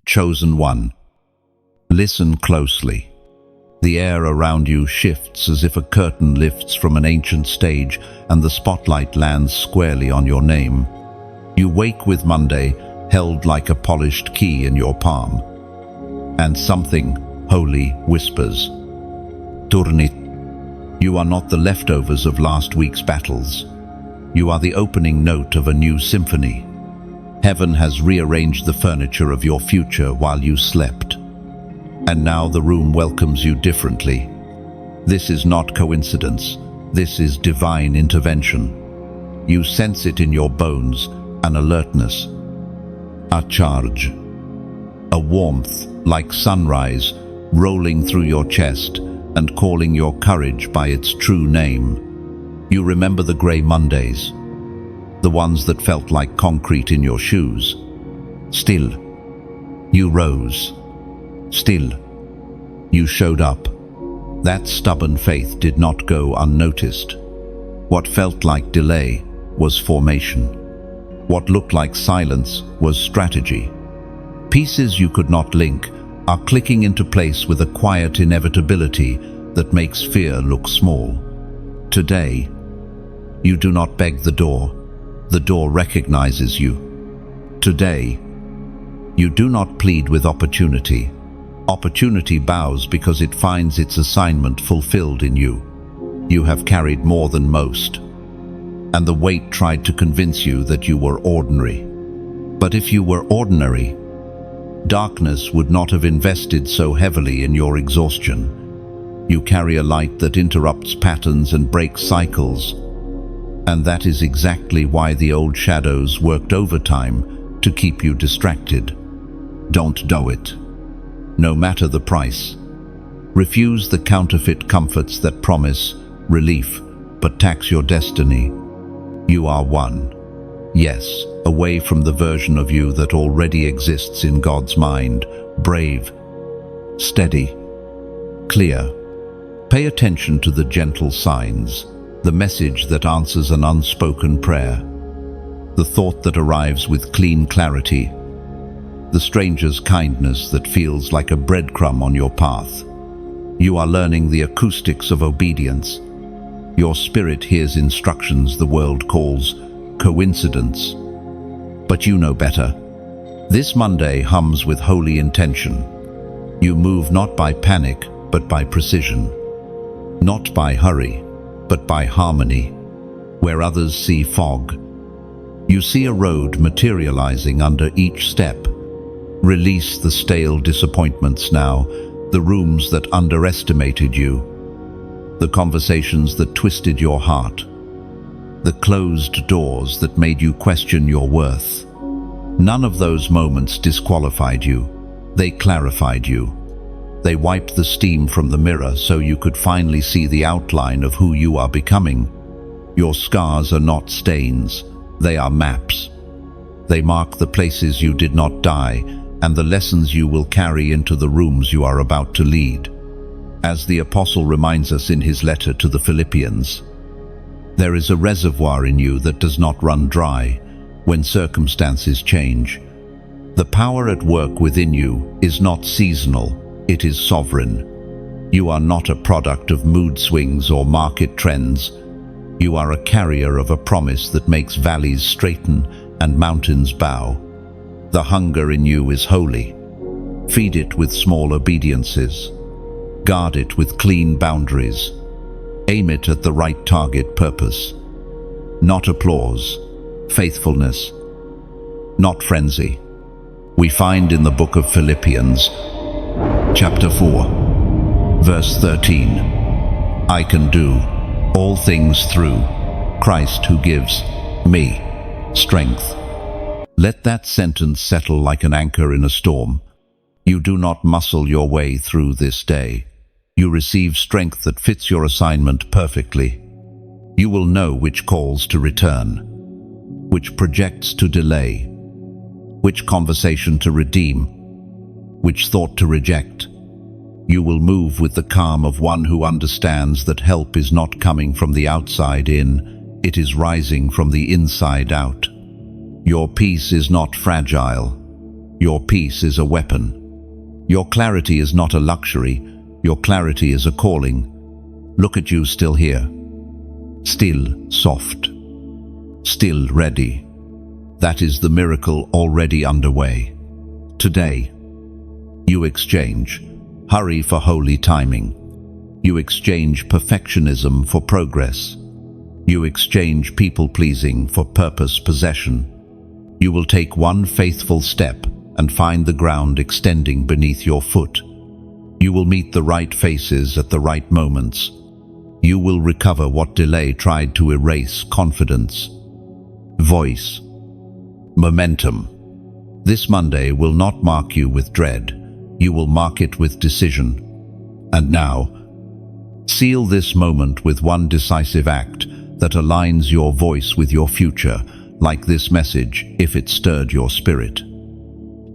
Chosen one. Listen closely. The air around you shifts as if a curtain lifts from an ancient stage and the spotlight lands squarely on your name. You wake with Monday held like a polished key in your palm. And something holy whispers, Turnit. You are not the leftovers of last week's battles. You are the opening note of a new symphony. Heaven has rearranged the furniture of your future while you slept. And now the room welcomes you differently. This is not coincidence. This is divine intervention. You sense it in your bones, an alertness, a charge, a warmth like sunrise rolling through your chest and calling your courage by its true name. You remember the grey Mondays, the ones that felt like concrete in your shoes. Still, you rose. Still, you showed up. That stubborn faith did not go unnoticed. What felt like delay was formation. What looked like silence was strategy. Pieces you could not link are clicking into place with a quiet inevitability that makes fear look small. Today, you do not beg the door recognizes you. Today, you do not plead with opportunity. Opportunity bows because it finds its assignment fulfilled in you. You have carried more than most, and the weight tried to convince you that you were ordinary. But if you were ordinary, darkness would not have invested so heavily in your exhaustion. You carry a light that interrupts patterns and breaks cycles, and that is exactly why the old shadows worked overtime to keep you distracted. Don't do it, no matter the price. Refuse the counterfeit comforts that promise relief but tax your destiny. You are one, yes, away from the version of you that already exists in God's mind, brave, steady, clear. Pay attention to the gentle signs, the message that answers an unspoken prayer, the thought that arrives with clean clarity, the stranger's kindness that feels like a breadcrumb on your path. You are learning the acoustics of obedience. Your spirit hears instructions the world calls coincidence. But you know better. This Monday hums with holy intention. You move not by panic, but by precision. Not by hurry, but by harmony. Where others see fog, you see a road materializing under each step. Release the stale disappointments now, the rooms that underestimated you, the conversations that twisted your heart, the closed doors that made you question your worth. None of those moments disqualified you. They clarified you. They wiped the steam from the mirror so you could finally see the outline of who you are becoming. Your scars are not stains, they are maps. They mark the places you did not die and the lessons you will carry into the rooms you are about to lead. As the Apostle reminds us in his letter to the Philippians, there is a reservoir in you that does not run dry when circumstances change. The power at work within you is not seasonal, it is sovereign. You are not a product of mood swings or market trends. You are a carrier of a promise that makes valleys straighten and mountains bow. The hunger in you is holy. Feed it with small obediences. Guard it with clean boundaries. Aim it at the right target purpose. Not applause, faithfulness, not frenzy. We find in the book of Philippians, chapter 4, verse 13, I can do all things through Christ who gives me strength. Let that sentence settle like an anchor in a storm. You do not muscle your way through this day. You receive strength that fits your assignment perfectly. You will know which calls to return, which projects to delay, which conversation to redeem, which thought to reject. You will move with the calm of one who understands that help is not coming from the outside in, it is rising from the inside out. Your peace is not fragile. Your peace is a weapon. Your clarity is not a luxury. Your clarity is a calling. Look at you still here. Still soft. Still ready. That is the miracle already underway. Today, you exchange hurry for holy timing. You exchange perfectionism for progress. You exchange people-pleasing for purpose possession. You will take one faithful step and find the ground extending beneath your foot. You will meet the right faces at the right moments. You will recover what delay tried to erase confidence. Voice. Momentum. This Monday will not mark you with dread. You will mark it with decision. And now, seal this moment with one decisive act that aligns your voice with your future, like this message, if it stirred your spirit.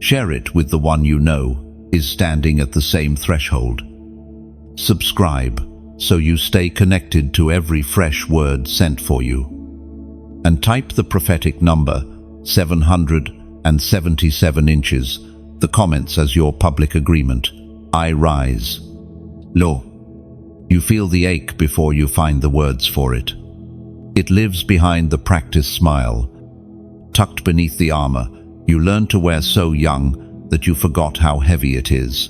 Share it with the one you know is standing at the same threshold. Subscribe so you stay connected to every fresh word sent for you. And type the prophetic number 777 inches, the comments as your public agreement. I rise. Lo, you feel the ache before you find the words for it. It lives behind the practice smile. Tucked beneath the armor, you learned to wear so young that you forgot how heavy it is.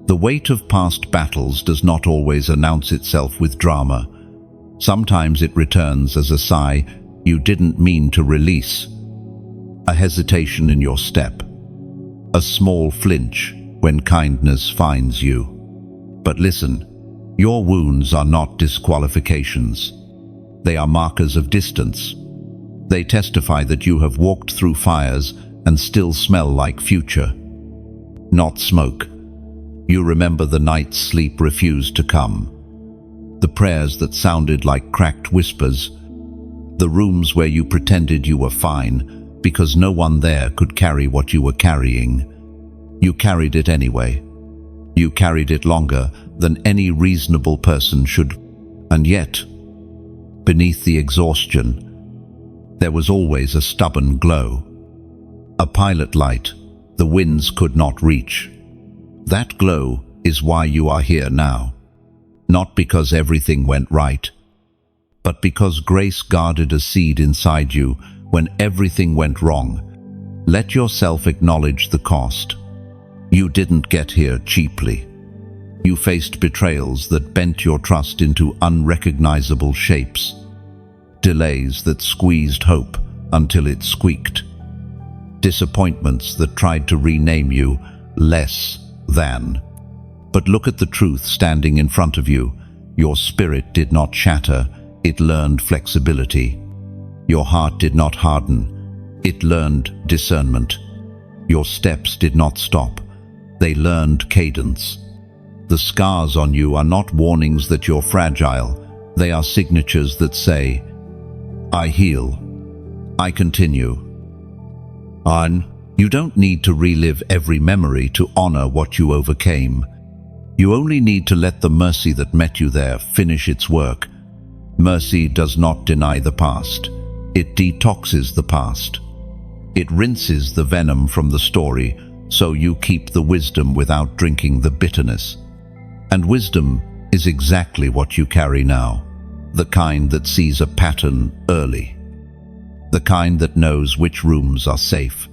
The weight of past battles does not always announce itself with drama. Sometimes it returns as a sigh you didn't mean to release. A hesitation in your step. A small flinch when kindness finds you. But listen, your wounds are not disqualifications. They are markers of distance. They testify that you have walked through fires and still smell like future. Not smoke. You remember the nights sleep refused to come. The prayers that sounded like cracked whispers. The rooms where you pretended you were fine because no one there could carry what you were carrying. You carried it anyway. You carried it longer than any reasonable person should. And yet, beneath the exhaustion, there was always a stubborn glow. A pilot light the winds could not reach. That glow is why you are here now. Not because everything went right, but because grace guarded a seed inside you when everything went wrong. Let yourself acknowledge the cost. You didn't get here cheaply. You faced betrayals that bent your trust into unrecognizable shapes. Delays that squeezed hope until it squeaked. Disappointments that tried to rename you less than. But look at the truth standing in front of you. Your spirit did not shatter, it learned flexibility. Your heart did not harden, it learned discernment. Your steps did not stop, they learned cadence. The scars on you are not warnings that you're fragile, they are signatures that say, I heal, I continue. You don't need to relive every memory to honor what you overcame. You only need to let the mercy that met you there finish its work. Mercy does not deny the past. It detoxes the past. It rinses the venom from the story, so you keep the wisdom without drinking the bitterness. And wisdom is exactly what you carry now. The kind that sees a pattern early. The kind that knows which rooms are safe.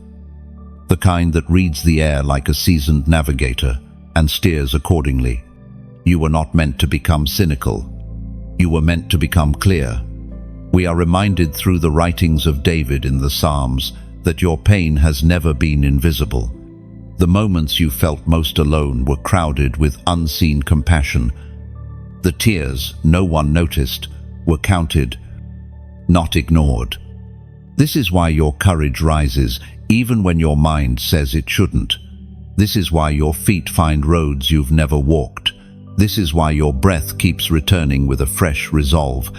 The kind that reads the air like a seasoned navigator and steers accordingly. You were not meant to become cynical. You were meant to become clear. We are reminded through the writings of David in the Psalms that your pain has never been invisible. The moments you felt most alone were crowded with unseen compassion. The tears no one noticed were counted, not ignored. This is why your courage rises, even when your mind says it shouldn't. This is why your feet find roads you've never walked. This is why your breath keeps returning with a fresh resolve.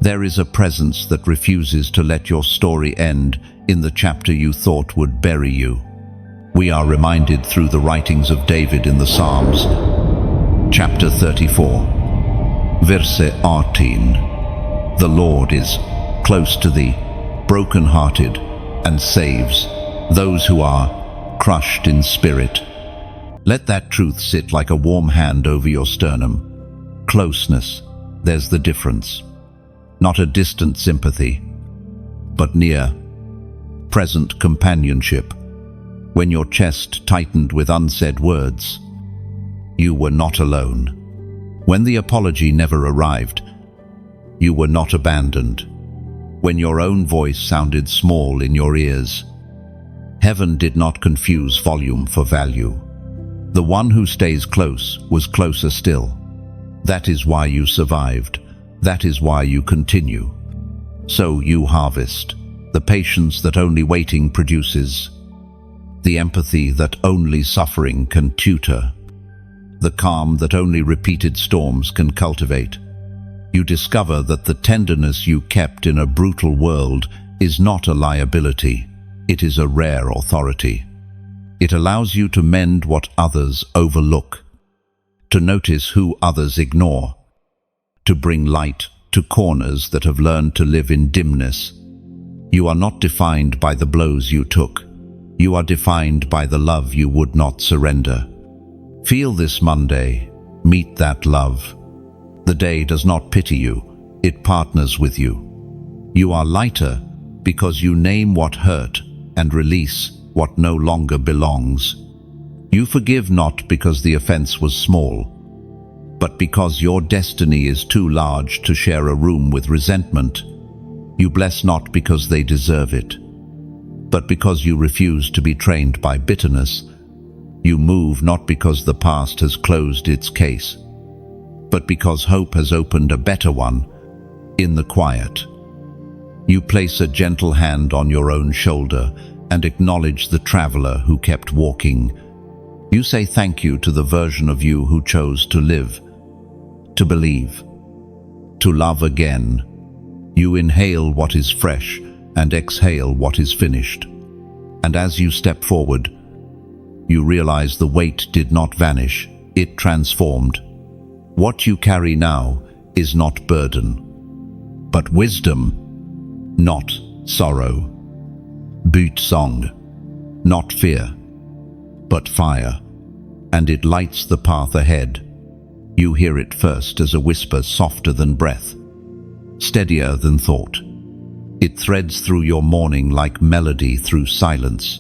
There is a presence that refuses to let your story end in the chapter you thought would bury you. We are reminded through the writings of David in the Psalms. Chapter 34, Verse 18. The Lord is close to the broken-hearted and saves those who are crushed in spirit. Let that truth sit like a warm hand over your sternum. Closeness, there's the difference. Not a distant sympathy, but near, present companionship. When your chest tightened with unsaid words, you were not alone. When the apology never arrived, you were not abandoned. When your own voice sounded small in your ears, heaven did not confuse volume for value. The one who stays close was closer still. That is why you survived. That is why you continue. So you harvest the patience that only waiting produces, the empathy that only suffering can tutor, the calm that only repeated storms can cultivate. You discover that the tenderness you kept in a brutal world is not a liability, it is a rare authority. It allows you to mend what others overlook, to notice who others ignore, to bring light to corners that have learned to live in dimness. You are not defined by the blows you took. You are defined by the love you would not surrender. Feel this Monday. Meet that love. The day does not pity you. It partners with you. You are lighter because you name what hurt and release what no longer belongs. You forgive not because the offense was small, but because your destiny is too large to share a room with resentment. You bless not because they deserve it, but because you refuse to be trained by bitterness. You move not because the past has closed its case, but because hope has opened a better one in the quiet. You place a gentle hand on your own shoulder and acknowledge the traveler who kept walking. You say thank you to the version of you who chose to live, to believe, to love again. You inhale what is fresh and exhale what is finished. And as you step forward, you realize the weight did not vanish, it transformed. What you carry now is not burden, but wisdom, not sorrow. Boot song, not fear, but fire, and it lights the path ahead. You hear it first as a whisper softer than breath, steadier than thought. It threads through your morning like melody through silence.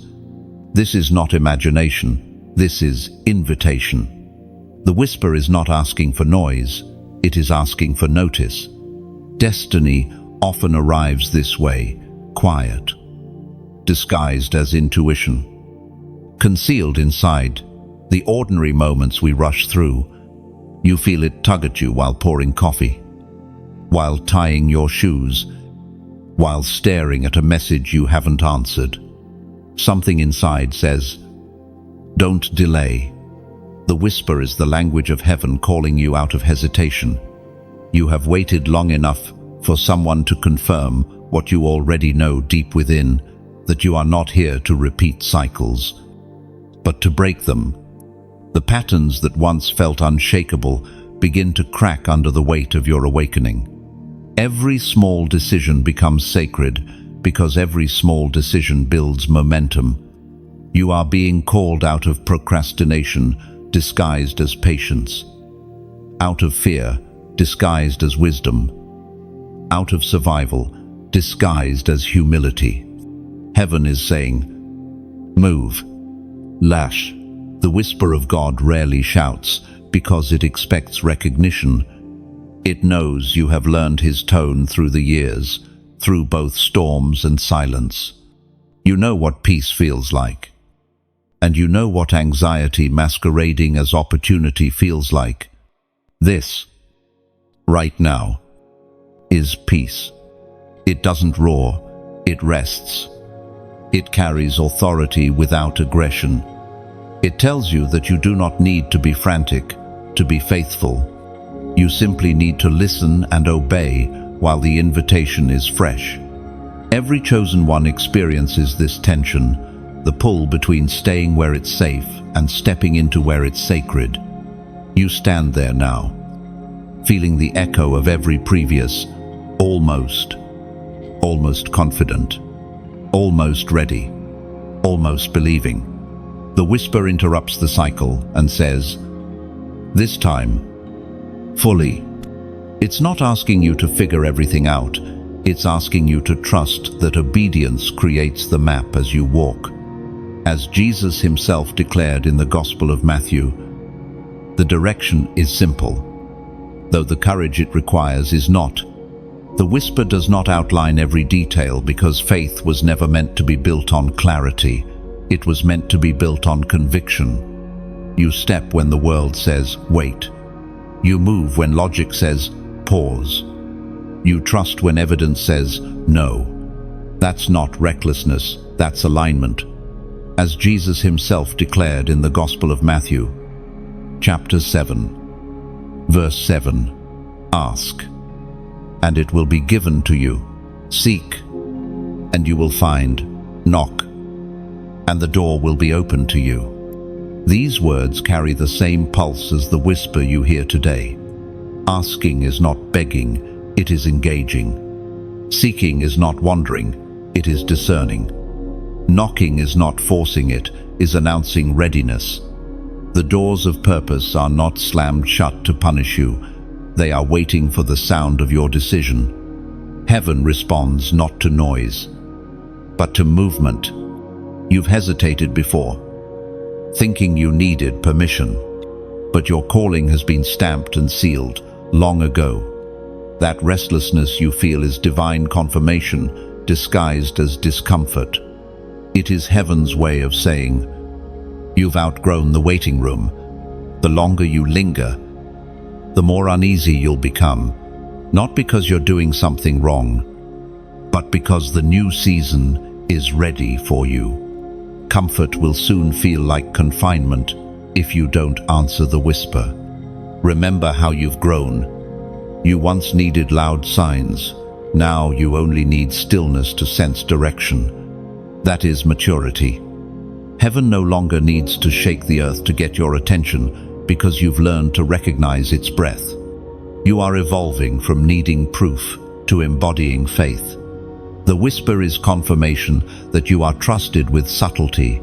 This is not imagination, this is invitation. The whisper is not asking for noise, it is asking for notice. Destiny often arrives this way, quiet, disguised as intuition. Concealed inside the ordinary moments we rush through. You feel it tug at you while pouring coffee, while tying your shoes, while staring at a message you haven't answered. Something inside says, "Don't delay." The whisper is the language of heaven calling you out of hesitation. You have waited long enough for someone to confirm what you already know deep within, that you are not here to repeat cycles, but to break them. The patterns that once felt unshakable begin to crack under the weight of your awakening. Every small decision becomes sacred because every small decision builds momentum. You are being called out of procrastination, disguised as patience, out of fear, disguised as wisdom, out of survival, disguised as humility. Heaven is saying, "Move." Lash. The whisper of God rarely shouts because it expects recognition. It knows you have learned his tone through the years, through both storms and silence. You know what peace feels like. And you know what anxiety masquerading as opportunity feels like. This, right now, is peace. It doesn't roar, it rests. It carries authority without aggression. It tells you that you do not need to be frantic, to be faithful. You simply need to listen and obey while the invitation is fresh. Every chosen one experiences this tension, the pull between staying where it's safe and stepping into where it's sacred. You stand there now, feeling the echo of every previous almost confident, almost ready, almost believing. The whisper interrupts the cycle and says, "This time, fully." It's not asking you to figure everything out. It's asking you to trust that obedience creates the map as you walk. As Jesus himself declared in the Gospel of Matthew, the direction is simple, though the courage it requires is not. The whisper does not outline every detail because faith was never meant to be built on clarity. It was meant to be built on conviction. You step when the world says, wait. You move when logic says, pause. You trust when evidence says, no. That's not recklessness, that's alignment. As Jesus himself declared in the Gospel of Matthew, chapter 7, verse 7, ask, and it will be given to you. Seek, and you will find. Knock, and the door will be opened to you. These words carry the same pulse as the whisper you hear today. Asking is not begging, it is engaging. Seeking is not wandering, it is discerning. Knocking is not forcing, it is announcing readiness. The doors of purpose are not slammed shut to punish you. They are waiting for the sound of your decision. Heaven responds not to noise, but to movement. You've hesitated before, thinking you needed permission, but your calling has been stamped and sealed long ago. That restlessness you feel is divine confirmation disguised as discomfort. It is heaven's way of saying, you've outgrown the waiting room. The longer you linger, the more uneasy you'll become, not because you're doing something wrong, but because the new season is ready for you. Comfort will soon feel like confinement if you don't answer the whisper. Remember how you've grown. You once needed loud signs. Now you only need stillness to sense direction. That is maturity. Heaven no longer needs to shake the earth to get your attention because you've learned to recognize its breath. You are evolving from needing proof to embodying faith. The whisper is confirmation that you are trusted with subtlety.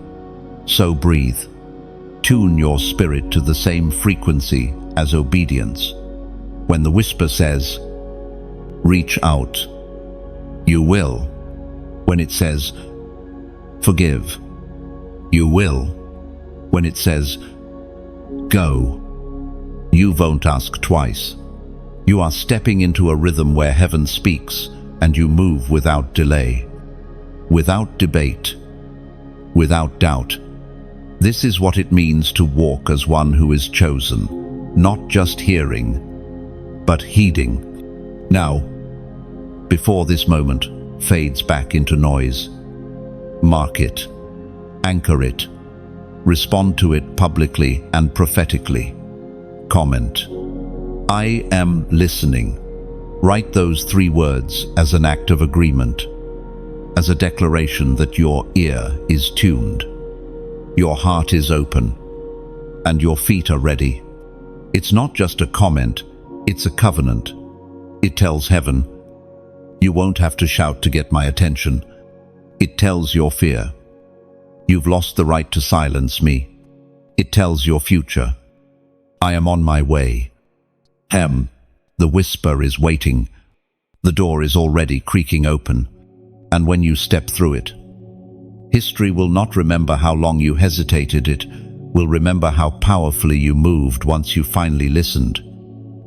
So breathe. Tune your spirit to the same frequency as obedience. When the whisper says, reach out, you will. When it says, forgive, you will. When it says, go, you won't ask twice. You are stepping into a rhythm where heaven speaks and you move without delay, without debate, without doubt. This is what it means to walk as one who is chosen, not just hearing, but heeding. Now, before this moment fades back into noise, mark it, anchor it, respond to it publicly and prophetically. Comment, I am listening. Write those 3 words as an act of agreement, as a declaration that your ear is tuned, your heart is open, and your feet are ready. It's not just a comment, it's a covenant. It tells heaven, you won't have to shout to get my attention. It tells your fear, you've lost the right to silence me. It tells your future, I am on my way. The whisper is waiting. The door is already creaking open. And when you step through it, history will not remember how long you hesitated. It will remember how powerfully you moved once you finally listened.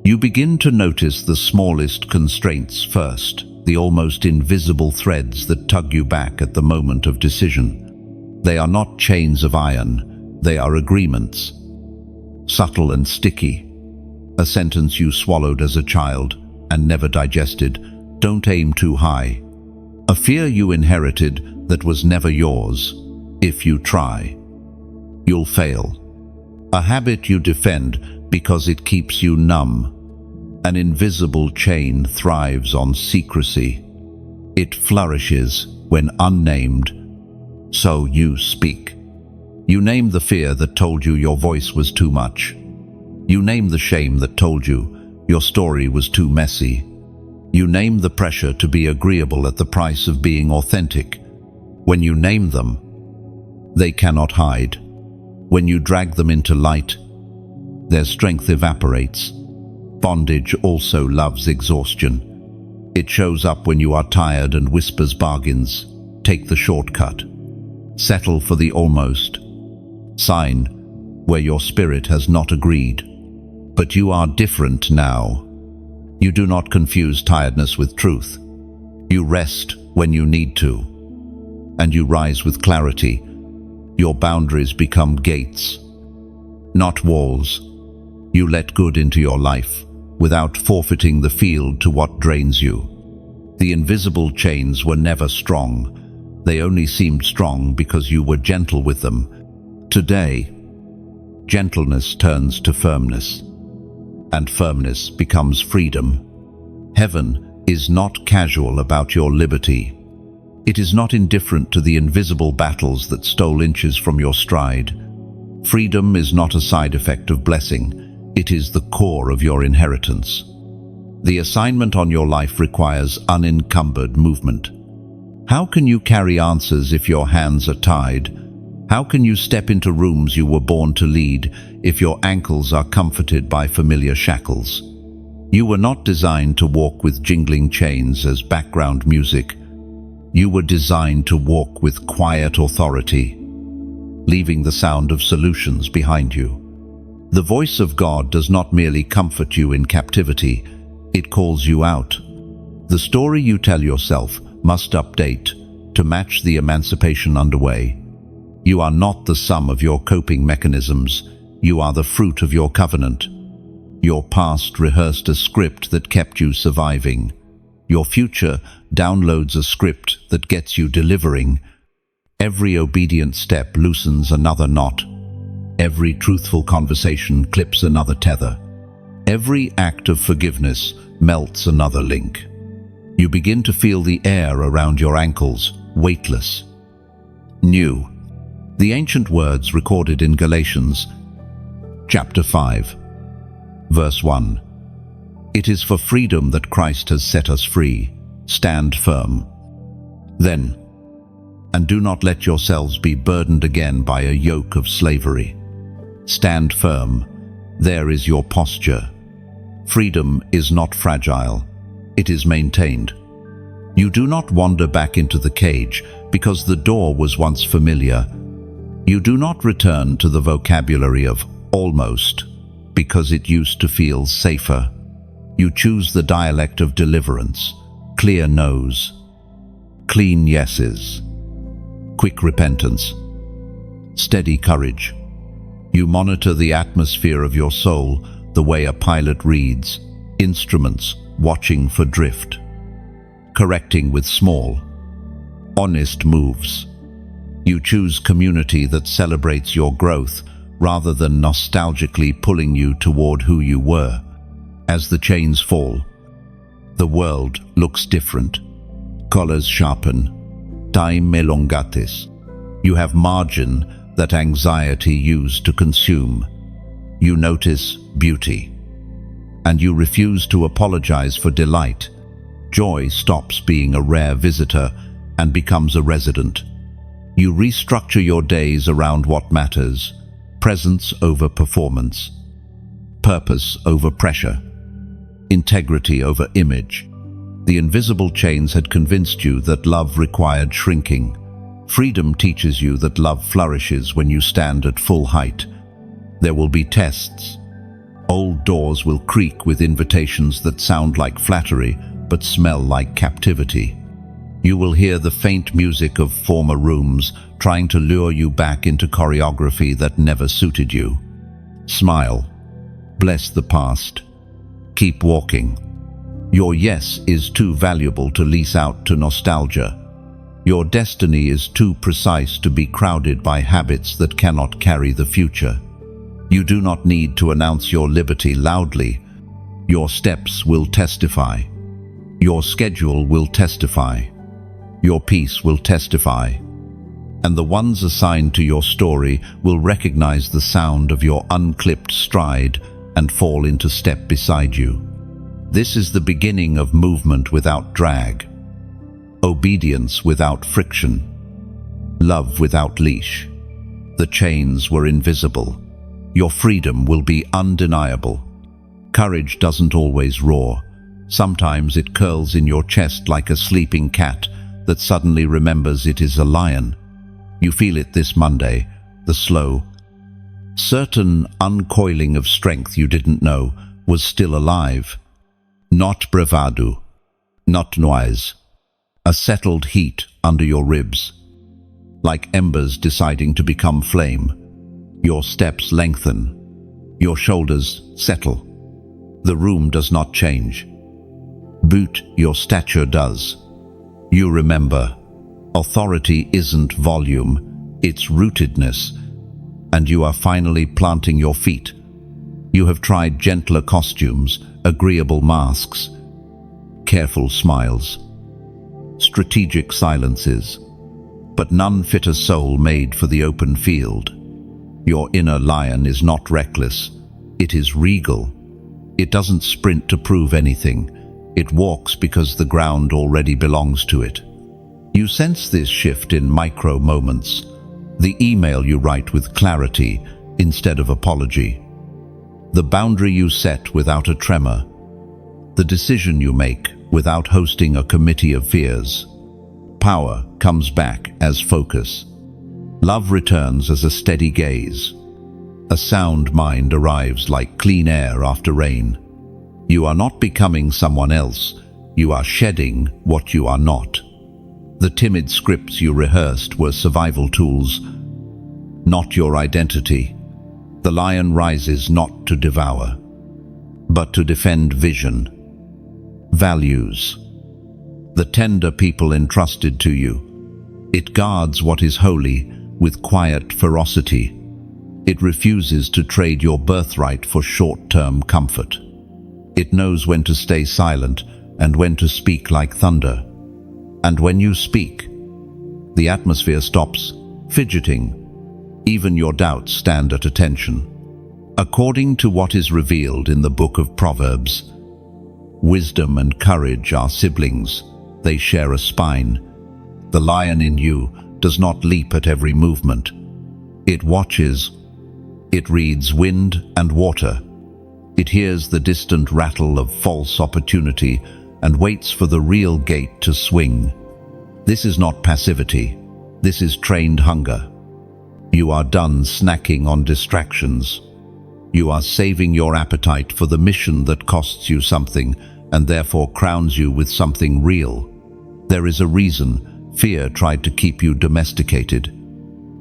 You begin to notice the smallest constraints first, the almost invisible threads that tug you back at the moment of decision. They are not chains of iron, they are agreements. Subtle and sticky. A sentence you swallowed as a child and never digested. Don't aim too high. A fear you inherited that was never yours. If you try, you'll fail. A habit you defend because it keeps you numb. An invisible chain thrives on secrecy. It flourishes when unnamed. So you speak. You name the fear that told you your voice was too much. You name the shame that told you your story was too messy. You name the pressure to be agreeable at the price of being authentic. When you name them, they cannot hide. When you drag them into light, their strength evaporates. Bondage also loves exhaustion. It shows up when you are tired and whispers bargains. Take the shortcut. Settle for the almost. Sign where your spirit has not agreed. But you are different now. You do not confuse tiredness with truth. You rest when you need to. And you rise with clarity. Your boundaries become gates, not walls. You let good into your life without forfeiting the field to what drains you. The invisible chains were never strong. They only seemed strong because you were gentle with them. Today, gentleness turns to firmness, and firmness becomes freedom. Heaven is not casual about your liberty. It is not indifferent to the invisible battles that stole inches from your stride. Freedom is not a side effect of blessing. It is the core of your inheritance. The assignment on your life requires unencumbered movement. How can you carry answers if your hands are tied? How can you step into rooms you were born to lead if your ankles are comforted by familiar shackles? You were not designed to walk with jingling chains as background music. You were designed to walk with quiet authority, leaving the sound of solutions behind you. The voice of God does not merely comfort you in captivity, it calls you out. The story you tell yourself must update to match the emancipation underway. You are not the sum of your coping mechanisms, you are the fruit of your covenant. Your past rehearsed a script that kept you surviving. Your future downloads a script that gets you delivering. Every obedient step loosens another knot. Every truthful conversation clips another tether. Every act of forgiveness melts another link. You begin to feel the air around your ankles, weightless. New. The ancient words recorded in Galatians, chapter 5, verse 1. It is for freedom that Christ has set us free. Stand firm. Then, and do not let yourselves be burdened again by a yoke of slavery. Stand firm. There is your posture. Freedom is not fragile. It is maintained. You do not wander back into the cage because the door was once familiar. You do not return to the vocabulary of almost because it used to feel safer. You choose the dialect of deliverance, clear no's, clean yeses, quick repentance, steady courage. You monitor the atmosphere of your soul the way a pilot reads, instruments watching for drift, correcting with small, honest moves. You choose community that celebrates your growth rather than nostalgically pulling you toward who you were. As the chains fall, the world looks different. Collars sharpen, time elongates. You have margin that anxiety used to consume. You notice beauty, and you refuse to apologize for delight. Joy stops being a rare visitor and becomes a resident. You restructure your days around what matters, presence over performance, purpose over pressure, integrity over image. The invisible chains had convinced you that love required shrinking. Freedom teaches you that love flourishes when you stand at full height. There will be tests. Old doors will creak with invitations that sound like flattery but smell like captivity. You will hear the faint music of former rooms trying to lure you back into choreography that never suited you. Smile. Bless the past. Keep walking. Your yes is too valuable to lease out to nostalgia. Your destiny is too precise to be crowded by habits that cannot carry the future. You do not need to announce your liberty loudly. Your steps will testify. Your schedule will testify. Your peace will testify. And the ones assigned to your story will recognize the sound of your unclipped stride and fall into step beside you. This is the beginning of movement without drag, obedience without friction, love without leash. The chains were invisible. Your freedom will be undeniable. Courage doesn't always roar. Sometimes it curls in your chest like a sleeping cat that suddenly remembers it is a lion. You feel it this Monday, the slow, certain uncoiling of strength you didn't know was still alive. Not bravado, not noise. A settled heat under your ribs, like embers deciding to become flame. Your steps lengthen, your shoulders settle. The room does not change. But your stature does. You remember, authority isn't volume, it's rootedness, and you are finally planting your feet. You have tried gentler costumes, agreeable masks, careful smiles, strategic silences, but none fit a soul made for the open field. Your inner lion is not reckless, it is regal. It doesn't sprint to prove anything. It walks because the ground already belongs to it. You sense this shift in micro moments. The email you write with clarity instead of apology. The boundary you set without a tremor. The decision you make without hosting a committee of fears. Power comes back as focus. Love returns as a steady gaze. A sound mind arrives like clean air after rain. You are not becoming someone else. You are shedding what you are not. The timid scripts you rehearsed were survival tools, not your identity. The lion rises not to devour, but to defend vision, values, the tender people entrusted to you. It guards what is holy with quiet ferocity. It refuses to trade your birthright for short-term comfort. It knows when to stay silent and when to speak like thunder. And when you speak, the atmosphere stops fidgeting. Even your doubts stand at attention. According to what is revealed in the book of Proverbs, wisdom and courage are siblings. They share a spine. The lion in you does not leap at every movement. It watches. It reads wind and water. It hears the distant rattle of false opportunity and waits for the real gate to swing. This is not passivity. This is trained hunger. You are done snacking on distractions. You are saving your appetite for the mission that costs you something and therefore crowns you with something real. There is a reason fear tried to keep you domesticated.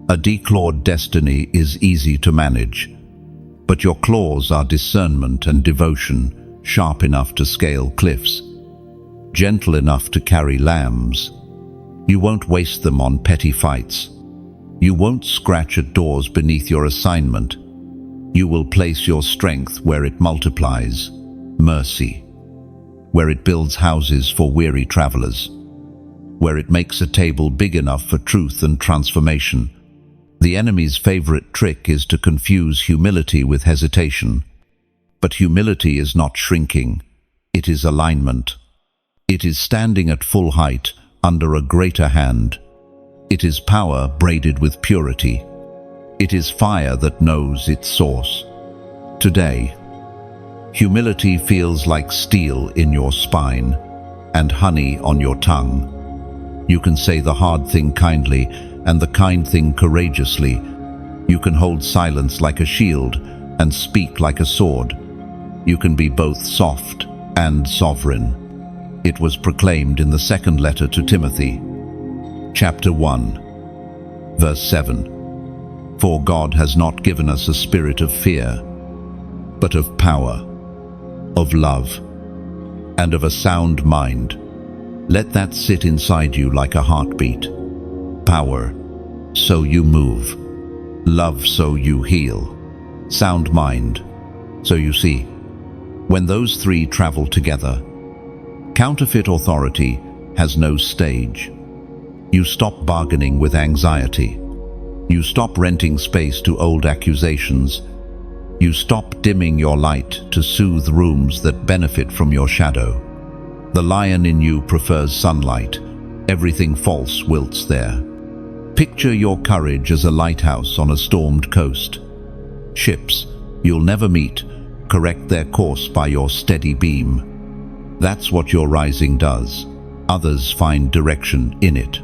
A declawed destiny is easy to manage, but your claws are discernment and devotion, sharp enough to scale cliffs, gentle enough to carry lambs. You won't waste them on petty fights. You won't scratch at doors beneath your assignment. You will place your strength where it multiplies, mercy, where it builds houses for weary travelers, where it makes a table big enough for truth and transformation. The enemy's favorite trick is to confuse humility with hesitation. But humility is not shrinking. It is alignment. It is standing at full height under a greater hand. It is power braided with purity. It is fire that knows its source. Today, humility feels like steel in your spine and honey on your tongue. You can say the hard thing kindly and the kind thing courageously. You can hold silence like a shield and speak like a sword. You can be both soft and sovereign. It was proclaimed in the second letter to Timothy, chapter 1, verse 7. For God has not given us a spirit of fear, but of power, of love, and of a sound mind. Let that sit inside you like a heartbeat. Power, so you move. Love, so you heal. Sound mind, so you see. When those three travel together, counterfeit authority has no stage. You stop bargaining with anxiety. You stop renting space to old accusations. You stop dimming your light to soothe rooms that benefit from your shadow. The lion in you prefers sunlight. Everything false wilts there. Picture your courage as a lighthouse on a stormed coast. Ships you'll never meet correct their course by your steady beam. That's what your rising does. Others find direction in it.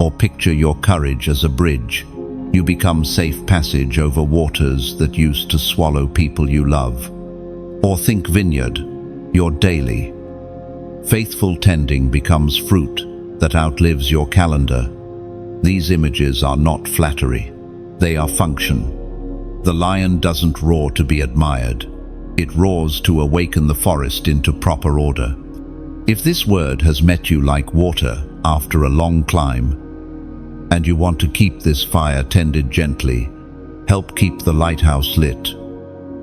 Or picture your courage as a bridge. You become safe passage over waters that used to swallow people you love. Or think vineyard, your daily. Faithful tending becomes fruit that outlives your calendar. These images are not flattery. They are function. The lion doesn't roar to be admired. It roars to awaken the forest into proper order. If this word has met you like water after a long climb, and you want to keep this fire tended gently, help keep the lighthouse lit.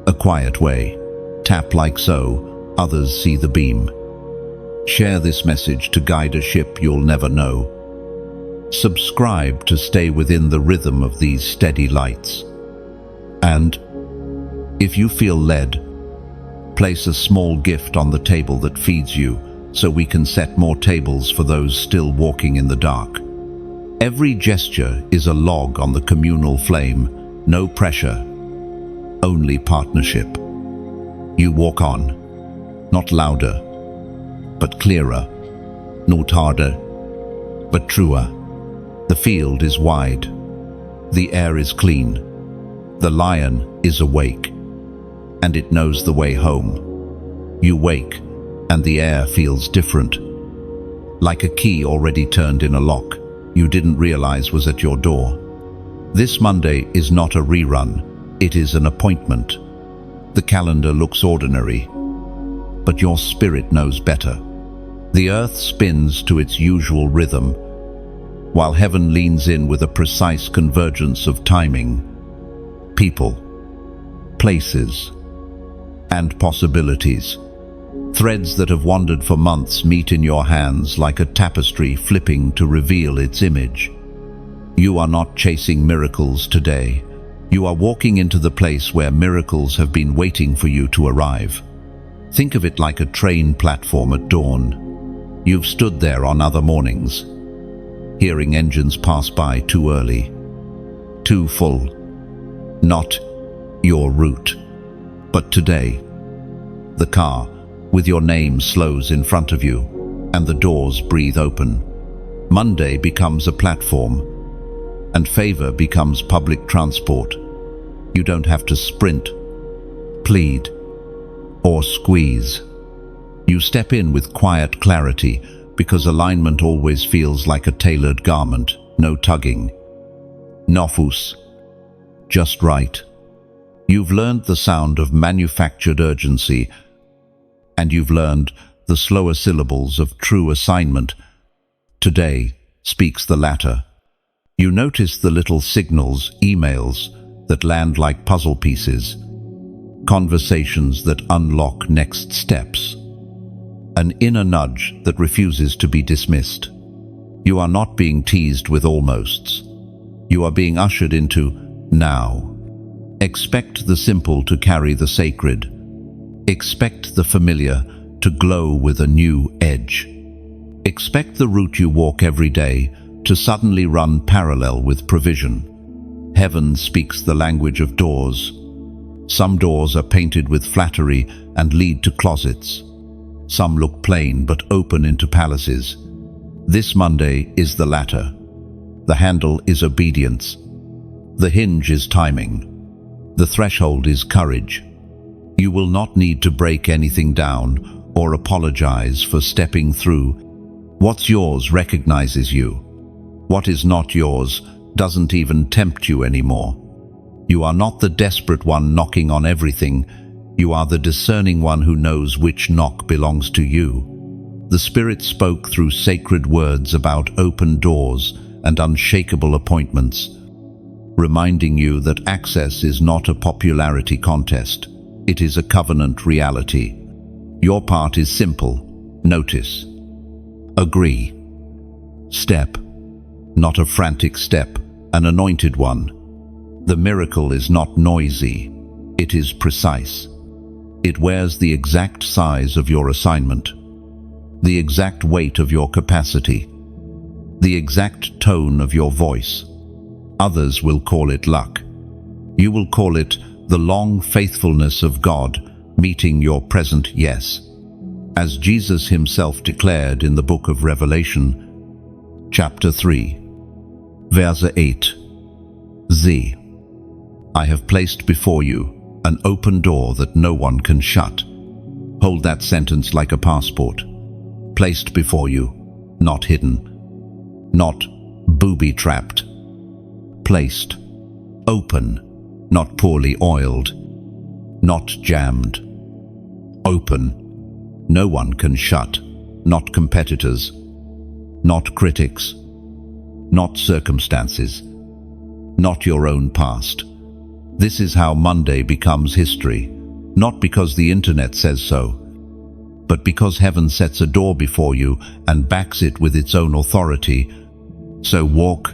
A quiet way. Tap like so, others see the beam. Share this message to guide a ship you'll never know. Subscribe to stay within the rhythm of these steady lights. And if you feel led, place a small gift on the table that feeds you so we can set more tables for those still walking in the dark. Every gesture is a log on the communal flame, no pressure, only partnership. You walk on, not louder, but clearer, not harder, but truer. The field is wide, the air is clean, the lion is awake, and it knows the way home. You wake, and the air feels different, like a key already turned in a lock you didn't realize was at your door. This Monday is not a rerun, it is an appointment. The calendar looks ordinary, but your spirit knows better. The earth spins to its usual rhythm, while heaven leans in with a precise convergence of timing. People, places, and possibilities. Threads that have wandered for months meet in your hands like a tapestry flipping to reveal its image. You are not chasing miracles today. You are walking into the place where miracles have been waiting for you to arrive. Think of it like a train platform at dawn. You've stood there on other mornings, hearing engines pass by too early, too full. Not your route, but today. The car, with your name, slows in front of you, and the doors breathe open. Monday becomes a platform, and favor becomes public transport. You don't have to sprint, plead, or squeeze. You step in with quiet clarity, because alignment always feels like a tailored garment, no tugging. Nofus, just right. You've learned the sound of manufactured urgency, and you've learned the slower syllables of true assignment. Today speaks the latter. You notice the little signals, emails, that land like puzzle pieces, conversations that unlock next steps, an inner nudge that refuses to be dismissed. You are not being teased with almosts. You are being ushered into now. Expect the simple to carry the sacred. Expect the familiar to glow with a new edge. Expect the route you walk every day to suddenly run parallel with provision. Heaven speaks the language of doors. Some doors are painted with flattery and lead to closets. Some look plain but open into palaces. This Monday is the latter. The handle is obedience. The hinge is timing. The threshold is courage. You will not need to break anything down or apologize for stepping through. What's yours recognizes you. What is not yours doesn't even tempt you anymore. You are not the desperate one knocking on everything. You are the discerning one who knows which knock belongs to you. The Spirit spoke through sacred words about open doors and unshakable appointments, reminding you that access is not a popularity contest. It is a covenant reality. Your part is simple. Notice. Agree. Step. Not a frantic step, an anointed one. The miracle is not noisy. It is precise. It wears the exact size of your assignment, the exact weight of your capacity. the exact tone of your voice. Others will call it luck. You will call it the long faithfulness of God meeting your present yes. As Jesus himself declared in the book of Revelation, chapter 3, verse 8, Z. I have placed before you an open door that no one can shut. Hold that sentence like a passport. Placed before you, not hidden, not booby-trapped. Placed, open, not poorly oiled, not jammed. Open, no one can shut, not competitors, not critics, not circumstances, not your own past. This is how Monday becomes history, not because the internet says so, but because heaven sets a door before you and backs it with its own authority. So walk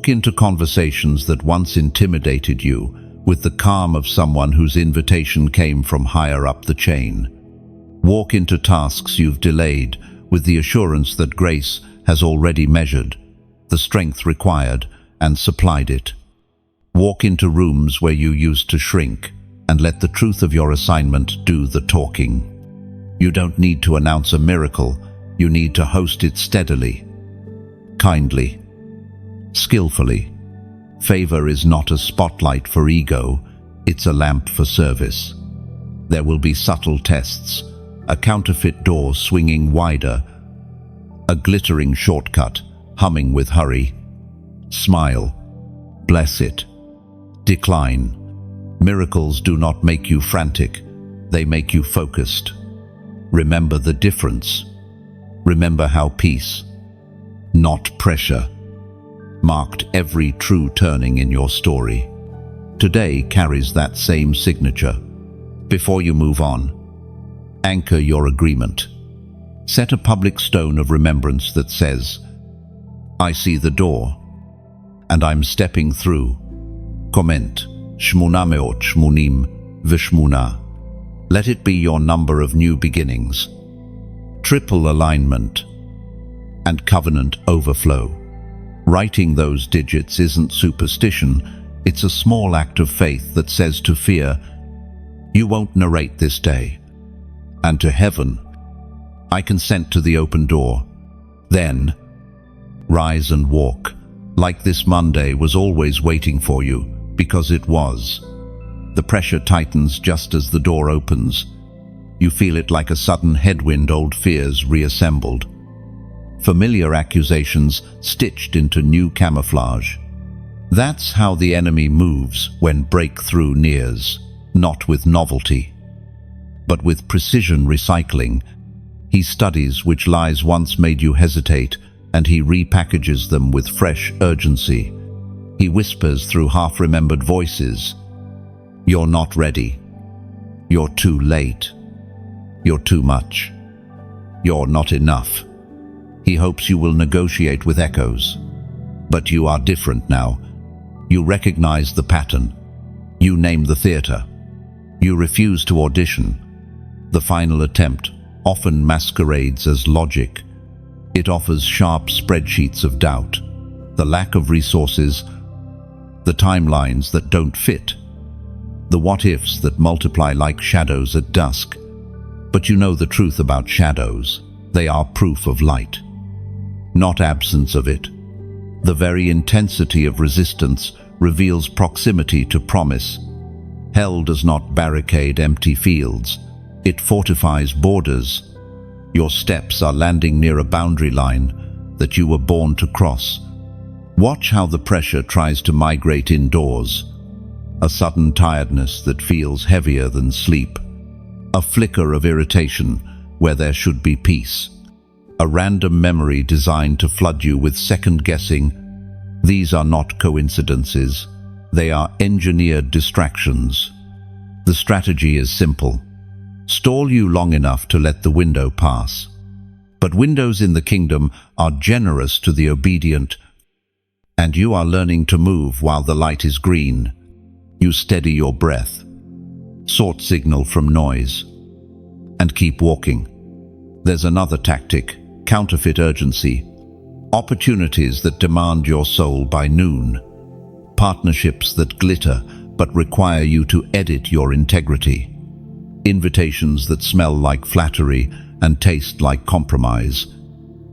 into conversations that once intimidated you with the calm of someone whose invitation came from higher up the chain. Walk into tasks you've delayed with the assurance that grace has already measured the strength required and supplied it. Walk into rooms where you used to shrink and let the truth of your assignment do the talking. You don't need to announce a miracle, you need to host it steadily, kindly, skillfully. Favor is not a spotlight for ego, it's a lamp for service. There will be subtle tests, a counterfeit door swinging wider, a glittering shortcut humming with hurry. Smile, bless it, decline. Miracles do not make you frantic, they make you focused. Remember the difference. Remember how peace, not pressure, marked every true turning in your story. Today carries that same signature. Before you move on, anchor your agreement. Set a public stone of remembrance that says, I see the door, and I'm stepping through. Comment, Shmuna meot shmunim v'shmuna. Let it be your number of new beginnings, triple alignment, and covenant overflow. Writing those digits isn't superstition, it's a small act of faith that says to fear, you won't narrate this day. And to heaven, I consent to the open door. Then, rise and walk, like this Monday was always waiting for you, because it was. The pressure tightens just as the door opens. You feel it like a sudden headwind, old fears reassembled. Familiar accusations stitched into new camouflage. That's how the enemy moves when breakthrough nears, not with novelty, but with precision recycling. He studies which lies once made you hesitate, and he repackages them with fresh urgency. He whispers through half-remembered voices, you're not ready. You're too late. You're too much. You're not enough. He hopes you will negotiate with echoes. But you are different now. You recognize the pattern. You name the theater. You refuse to audition. The final attempt often masquerades as logic. It offers sharp spreadsheets of doubt, the lack of resources, the timelines that don't fit, the what-ifs that multiply like shadows at dusk. But you know the truth about shadows. They are proof of light, not absence of it. The very intensity of resistance reveals proximity to promise. Hell does not barricade empty fields. It fortifies borders. Your steps are landing near a boundary line that you were born to cross. Watch how the pressure tries to migrate indoors. A sudden tiredness that feels heavier than sleep. A flicker of irritation where there should be peace. A random memory designed to flood you with second-guessing. These are not coincidences. They are engineered distractions. The strategy is simple. Stall you long enough to let the window pass. But windows in the kingdom are generous to the obedient, and you are learning to move while the light is green. You steady your breath, sort signal from noise, and keep walking. There's another tactic, counterfeit urgency. Opportunities that demand your soul by noon. Partnerships that glitter but require you to edit your integrity. Invitations that smell like flattery and taste like compromise.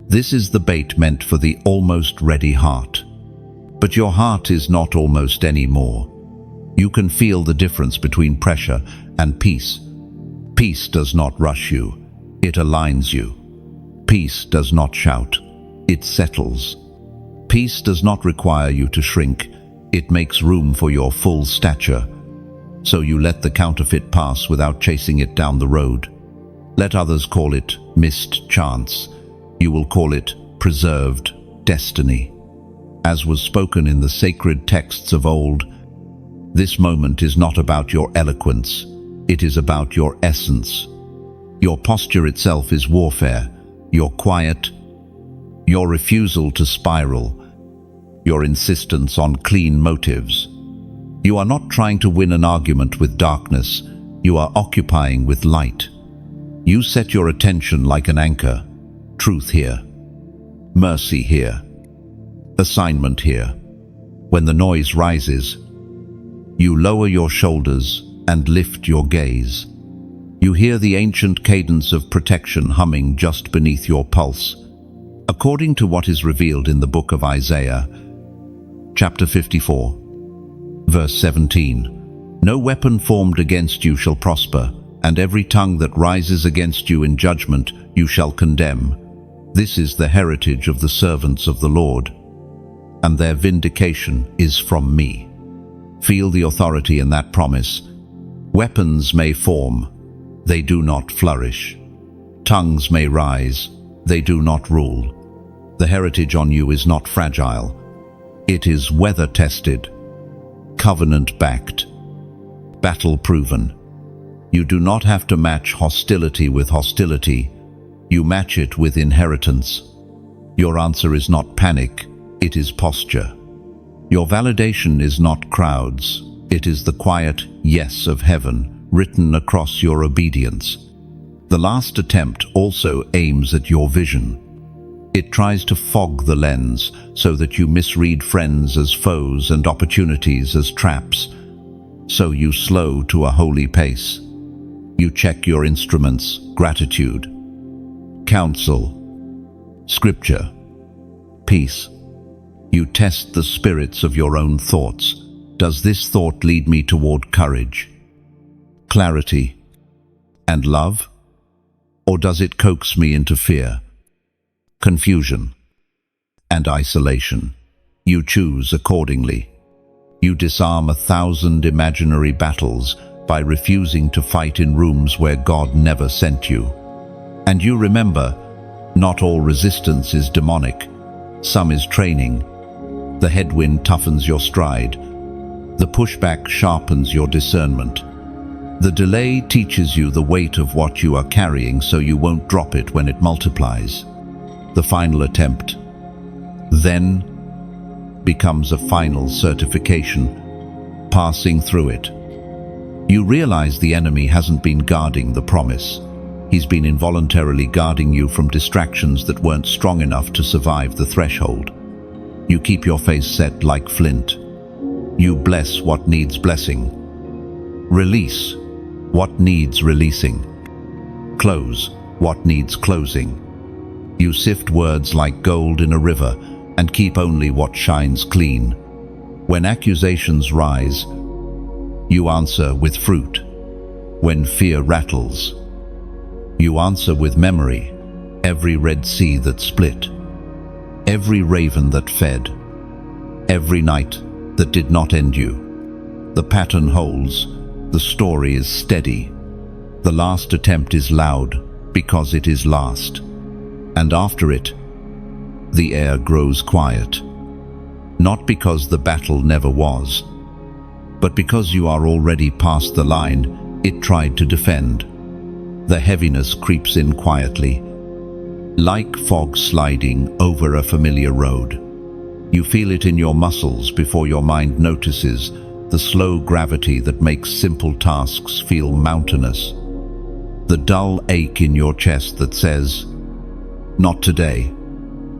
This is the bait meant for the almost ready heart. But your heart is not almost anymore. You can feel the difference between pressure and peace. Peace does not rush you, it aligns you. Peace does not shout, it settles. Peace does not require you to shrink, it makes room for your full stature. So you let the counterfeit pass without chasing it down the road. Let others call it missed chance. You will call it preserved destiny. As was spoken in the sacred texts of old, this moment is not about your eloquence, it is about your essence. Your posture itself is warfare, your quiet, your refusal to spiral, your insistence on clean motives. You are not trying to win an argument with darkness, you are occupying with light. You set your attention like an anchor, truth here, mercy here, assignment here. When the noise rises, you lower your shoulders and lift your gaze. You hear the ancient cadence of protection humming just beneath your pulse. According to what is revealed in the book of Isaiah, chapter 54, verse 17, "No weapon formed against you shall prosper, and every tongue that rises against you in judgment you shall condemn. This is the heritage of the servants of the Lord, and their vindication is from me." Feel the authority in that promise. Weapons may form, they do not flourish. Tongues may rise, they do not rule. The heritage on you is not fragile. It is weather-tested, covenant-backed, battle-proven. You do not have to match hostility with hostility. You match it with inheritance. Your answer is not panic, it is posture. Your validation is not crowds, it is the quiet yes of heaven written across your obedience. The last attempt also aims at your vision. It tries to fog the lens so that you misread friends as foes and opportunities as traps. So you slow to a holy pace. You check your instruments, gratitude, counsel, scripture, peace. You test the spirits of your own thoughts. Does this thought lead me toward courage, clarity, and love? Or does it coax me into fear, confusion, and isolation? You choose accordingly. You disarm 1,000 imaginary battles by refusing to fight in rooms where God never sent you. And you remember, not all resistance is demonic. Some is training. The headwind toughens your stride. The pushback sharpens your discernment. The delay teaches you the weight of what you are carrying so you won't drop it when it multiplies. The final attempt then becomes a final certification, passing through it. You realize the enemy hasn't been guarding the promise. He's been involuntarily guarding you from distractions that weren't strong enough to survive the threshold. You keep your face set like flint. You bless what needs blessing. Release what needs releasing. Close what needs closing. You sift words like gold in a river and keep only what shines clean. When accusations rise, you answer with fruit. When fear rattles, you answer with memory. Every Red Sea that split, every raven that fed, every night that did not end you. The pattern holds, the story is steady. The last attempt is loud because it is last. And after it, the air grows quiet. Not because the battle never was, but because you are already past the line it tried to defend. The heaviness creeps in quietly, like fog sliding over a familiar road. You feel it in your muscles before your mind notices, the slow gravity that makes simple tasks feel mountainous. The dull ache in your chest that says, "Not today."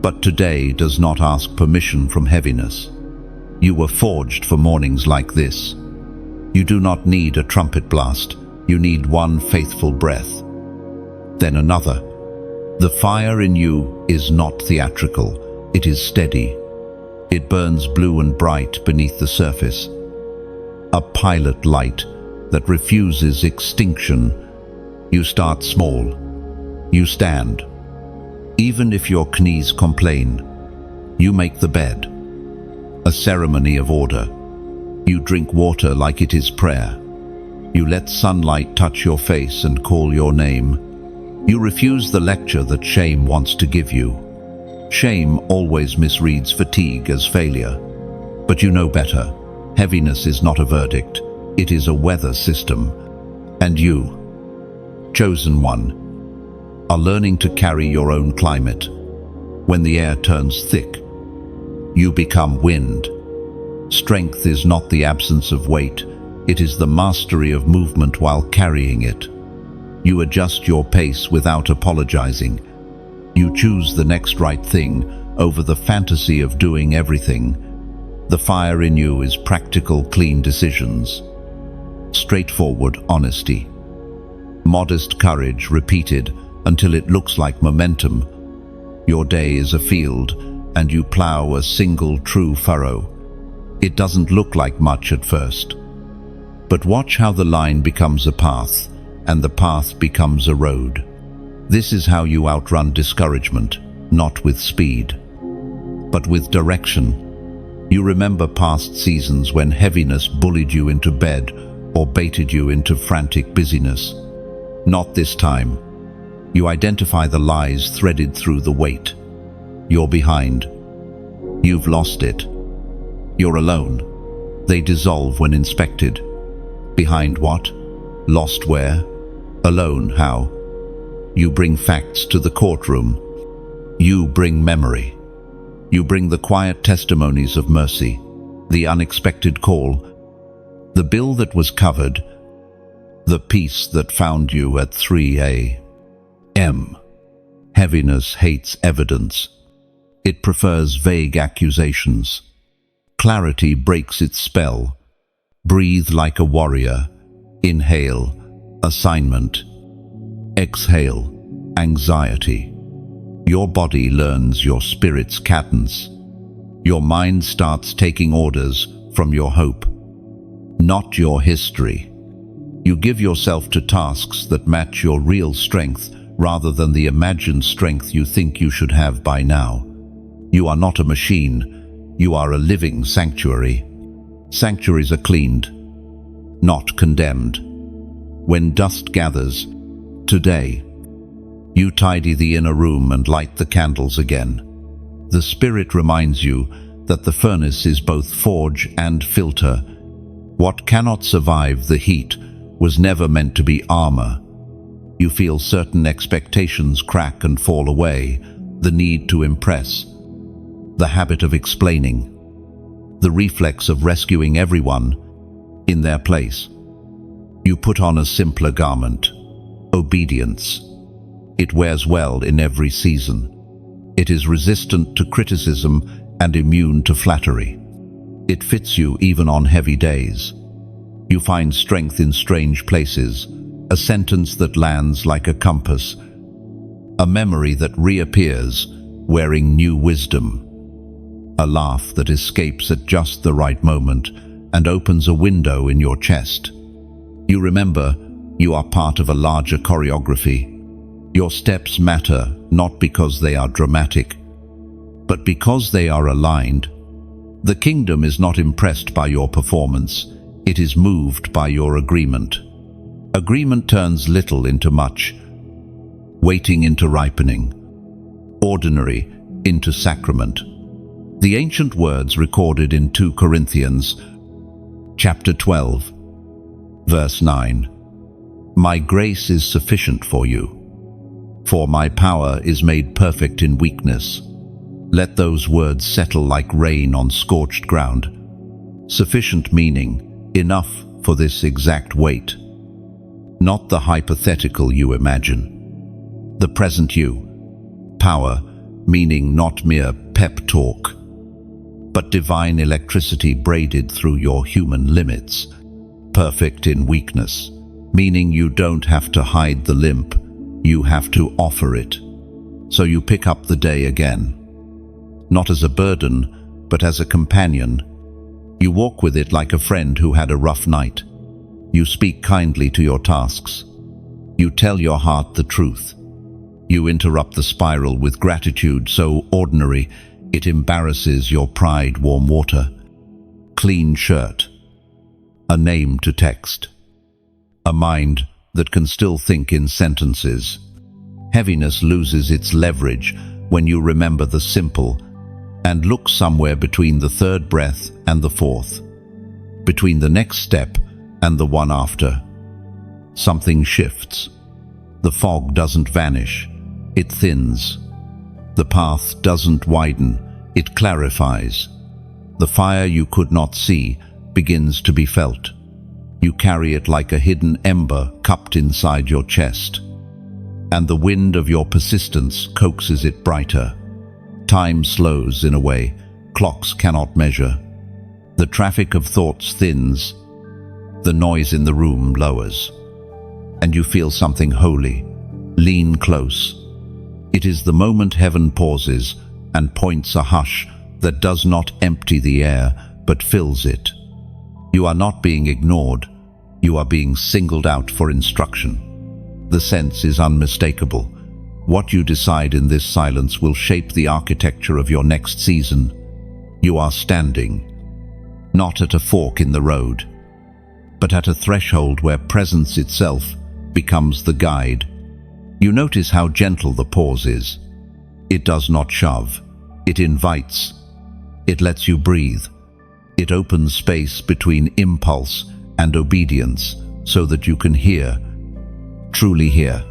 But today does not ask permission from heaviness. You were forged for mornings like this. You do not need a trumpet blast. You need one faithful breath. Then another. The fire in you is not theatrical. It is steady. It burns blue and bright beneath the surface. A pilot light that refuses extinction. You start small. You stand. Even if your knees complain, you make the bed. A ceremony of order. You drink water like it is prayer. You let sunlight touch your face and call your name. You refuse the lecture that shame wants to give you. Shame always misreads fatigue as failure. But you know better. Heaviness is not a verdict. It is a weather system. And you, chosen one, are learning to carry your own climate. When the air turns thick, you become wind. Strength is not the absence of weight. It is the mastery of movement while carrying it. You adjust your pace without apologizing. You choose the next right thing over the fantasy of doing everything. The fire in you is practical, clean decisions. Straightforward honesty. Modest courage repeated until it looks like momentum. Your day is a field, and you plow a single true furrow. It doesn't look like much at first. But watch how the line becomes a path, and the path becomes a road. This is how you outrun discouragement, not with speed, but with direction. You remember past seasons when heaviness bullied you into bed or baited you into frantic busyness. Not this time. You identify the lies threaded through the weight. You're behind. You've lost it. You're alone. They dissolve when inspected. Behind what? Lost where? Alone how? You bring facts to the courtroom. You bring memory. You bring the quiet testimonies of mercy, the unexpected call, the bill that was covered, the peace that found you at 3 a.m. Heaviness hates evidence. It prefers vague accusations. Clarity breaks its spell. Breathe like a warrior. Inhale, assignment. Exhale, anxiety. Your body learns your spirit's cadence. Your mind starts taking orders from your hope, not your history. You give yourself to tasks that match your real strength rather than the imagined strength you think you should have by now. You are not a machine. You are a living sanctuary. Sanctuaries are cleaned, not condemned. When dust gathers, today, you tidy the inner room and light the candles again. The Spirit reminds you that the furnace is both forge and filter. What cannot survive the heat was never meant to be armor. You feel certain expectations crack and fall away, the need to impress, the habit of explaining, the reflex of rescuing everyone in their place. You put on a simpler garment, obedience. It wears well in every season. It is resistant to criticism and immune to flattery. It fits you even on heavy days. You find strength in strange places, a sentence that lands like a compass, a memory that reappears wearing new wisdom, a laugh that escapes at just the right moment and opens a window in your chest. You remember you are part of a larger choreography. Your steps matter not because they are dramatic, but because they are aligned. The kingdom is not impressed by your performance. It is moved by your agreement. Agreement turns little into much, waiting into ripening, ordinary into sacrament. The ancient words recorded in 2 Corinthians, chapter 12, verse 9. My grace is sufficient for you, for my power is made perfect in weakness. Let those words settle like rain on scorched ground. Sufficient meaning, enough for this exact weight. Not the hypothetical you imagine. The present you. Power, meaning not mere pep talk, but divine electricity braided through your human limits. Perfect in weakness, meaning you don't have to hide the limp, you have to offer it. So you pick up the day again, not as a burden, but as a companion. You walk with it like a friend who had a rough night. You speak kindly to your tasks. You tell your heart the truth. You interrupt the spiral with gratitude so ordinary it embarrasses your pride. Warm water, clean shirt, a name to text, a mind that can still think in sentences. Heaviness loses its leverage when you remember the simple and look somewhere between the third breath and the fourth, between the next step and the one after. Something shifts. The fog doesn't vanish, it thins. The path doesn't widen, it clarifies. The fire you could not see begins to be felt. You carry it like a hidden ember cupped inside your chest, and the wind of your persistence coaxes it brighter. Time slows in a way clocks cannot measure. The traffic of thoughts thins, the noise in the room lowers, and you feel something holy. Lean close. It is the moment heaven pauses and points a hush that does not empty the air, but fills it. You are not being ignored, you are being singled out for instruction. The sense is unmistakable. What you decide in this silence will shape the architecture of your next season. You are standing, not at a fork in the road, but at a threshold where presence itself becomes the guide. You notice how gentle the pause is. It does not shove. It invites. It lets you breathe. It opens space between impulse and obedience so that you can hear, truly hear.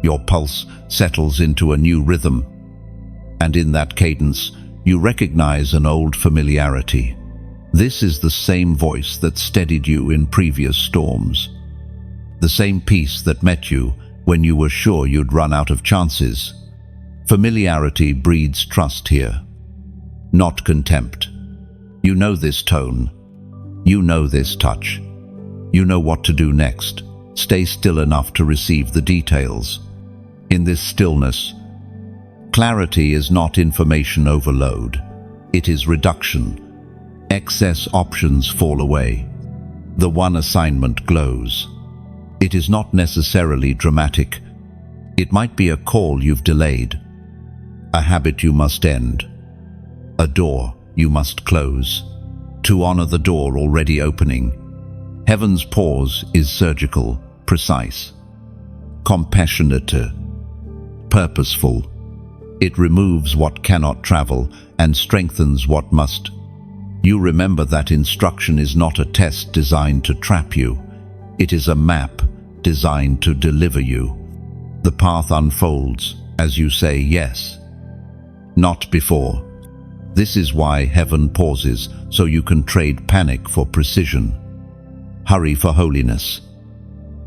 Your pulse settles into a new rhythm, and in that cadence, you recognize an old familiarity. This is the same voice that steadied you in previous storms, the same peace that met you when you were sure you'd run out of chances. Familiarity breeds trust here, not contempt. You know this tone. You know this touch. You know what to do next. Stay still enough to receive the details. In this stillness, clarity is not information overload. It is reduction. Excess options fall away. The one assignment glows. It is not necessarily dramatic. It might be a call you've delayed, a habit you must end, a door you must close, to honor the door already opening. Heaven's pause is surgical, precise, compassionate, purposeful. It removes what cannot travel and strengthens what must. You remember that instruction is not a test designed to trap you. It is a map designed to deliver you. The path unfolds as you say yes, not before. This is why heaven pauses, so you can trade panic for precision, hurry for holiness,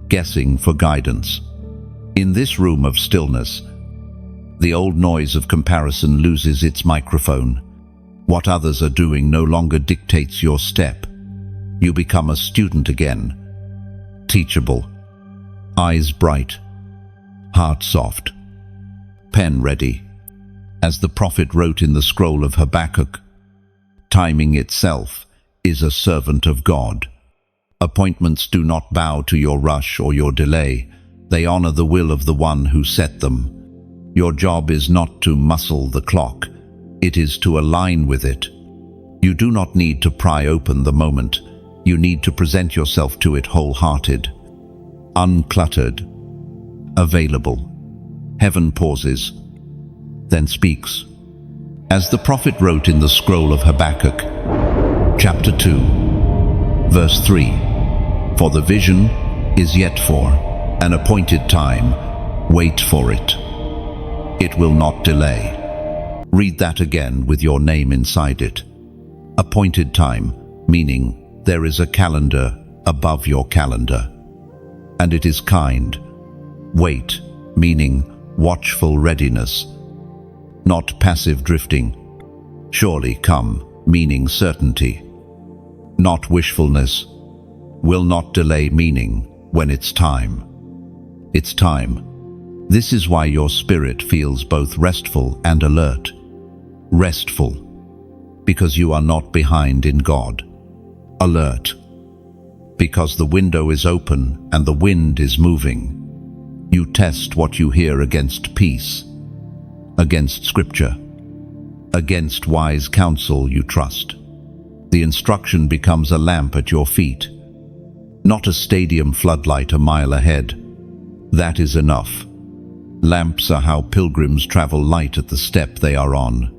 guessing for guidance. In this room of stillness, the old noise of comparison loses its microphone. What others are doing no longer dictates your step. You become a student again, teachable, eyes bright, heart soft, pen ready. As the prophet wrote in the scroll of Habakkuk, timing itself is a servant of God. Appointments do not bow to your rush or your delay. They honor the will of the one who set them. Your job is not to muscle the clock. It is to align with it. You do not need to pry open the moment. You need to present yourself to it wholehearted, uncluttered, available. Heaven pauses, then speaks. As the prophet wrote in the scroll of Habakkuk, chapter 2, verse 3, "For the vision is yet for an appointed time. Wait for it. It will not delay." Read that again with your name inside it. Appointed time, meaning there is a calendar above your calendar, and it is kind. Wait, meaning watchful readiness. not passive drifting. Surely come, meaning certainty, not wishfulness. Will not delay meaning when it's time. It's time. This is why your spirit feels both restful and alert. Restful, because you are not behind in God. Alert, because the window is open and the wind is moving. You test what you hear against peace, against scripture, against wise counsel you trust. The instruction becomes a lamp at your feet, not a stadium floodlight a mile ahead. That is enough. Lamps are how pilgrims travel light at the step they are on.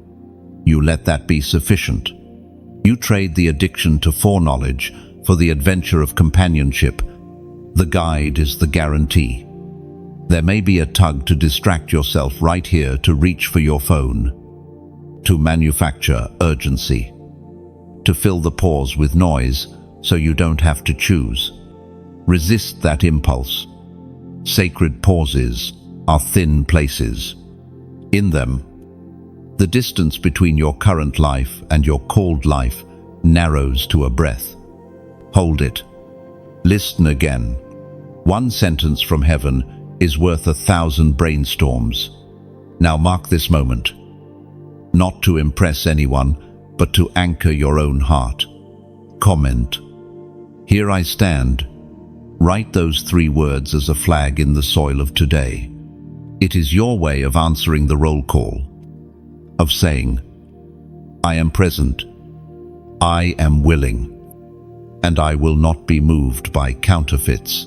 You let that be sufficient. You trade the addiction to foreknowledge for the adventure of companionship. The guide is the guarantee. There may be a tug to distract yourself right here, to reach for your phone, to manufacture urgency, to fill the pause with noise so you don't have to choose. Resist that impulse. Sacred pauses are thin places. In them, the distance between your current life and your called life narrows to a breath. Hold it. Listen again. One sentence from heaven is worth 1,000 brainstorms. Now mark this moment, not to impress anyone, but to anchor your own heart. Comment. Here I stand. Write those 3 words as a flag in the soil of today. It is your way of answering the roll call, of saying, I am present, I am willing, and I will not be moved by counterfeits.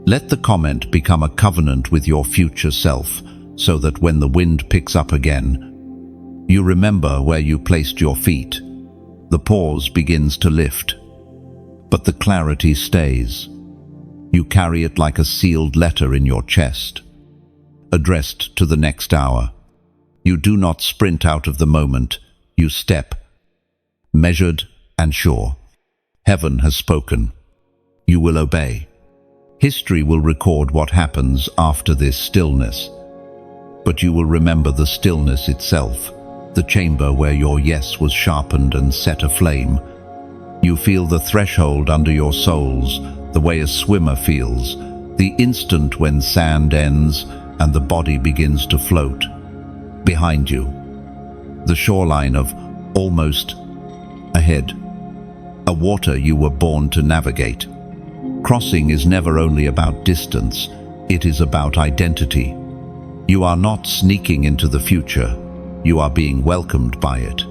Let the comment become a covenant with your future self, so that when the wind picks up again, you remember where you placed your feet. The pause begins to lift, but the clarity stays. You carry it like a sealed letter in your chest, addressed to the next hour. You do not sprint out of the moment, you step, measured and sure. Heaven has spoken. You will obey. History will record what happens after this stillness, but you will remember the stillness itself, the chamber where your yes was sharpened and set aflame. You feel the threshold under your soles, the way a swimmer feels, the instant when sand ends and the body begins to float. Behind you, the shoreline of almost ahead, a water you were born to navigate. Crossing is never only about distance, it is about identity. You are not sneaking into the future, you are being welcomed by it.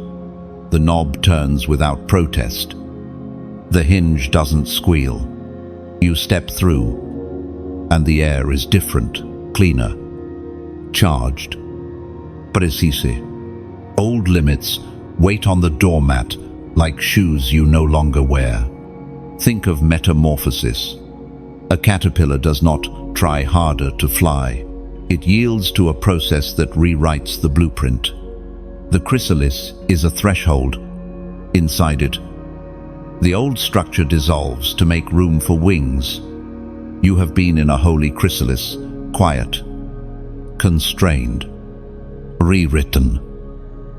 The knob turns without protest. The hinge doesn't squeal. You step through, and the air is different, cleaner, charged. But it's easy. Old limits wait on the doormat like shoes you no longer wear. Think of metamorphosis. A caterpillar does not try harder to fly. It yields to a process that rewrites the blueprint. The chrysalis is a threshold. Inside it, the old structure dissolves to make room for wings. You have been in a holy chrysalis, quiet, constrained, rewritten.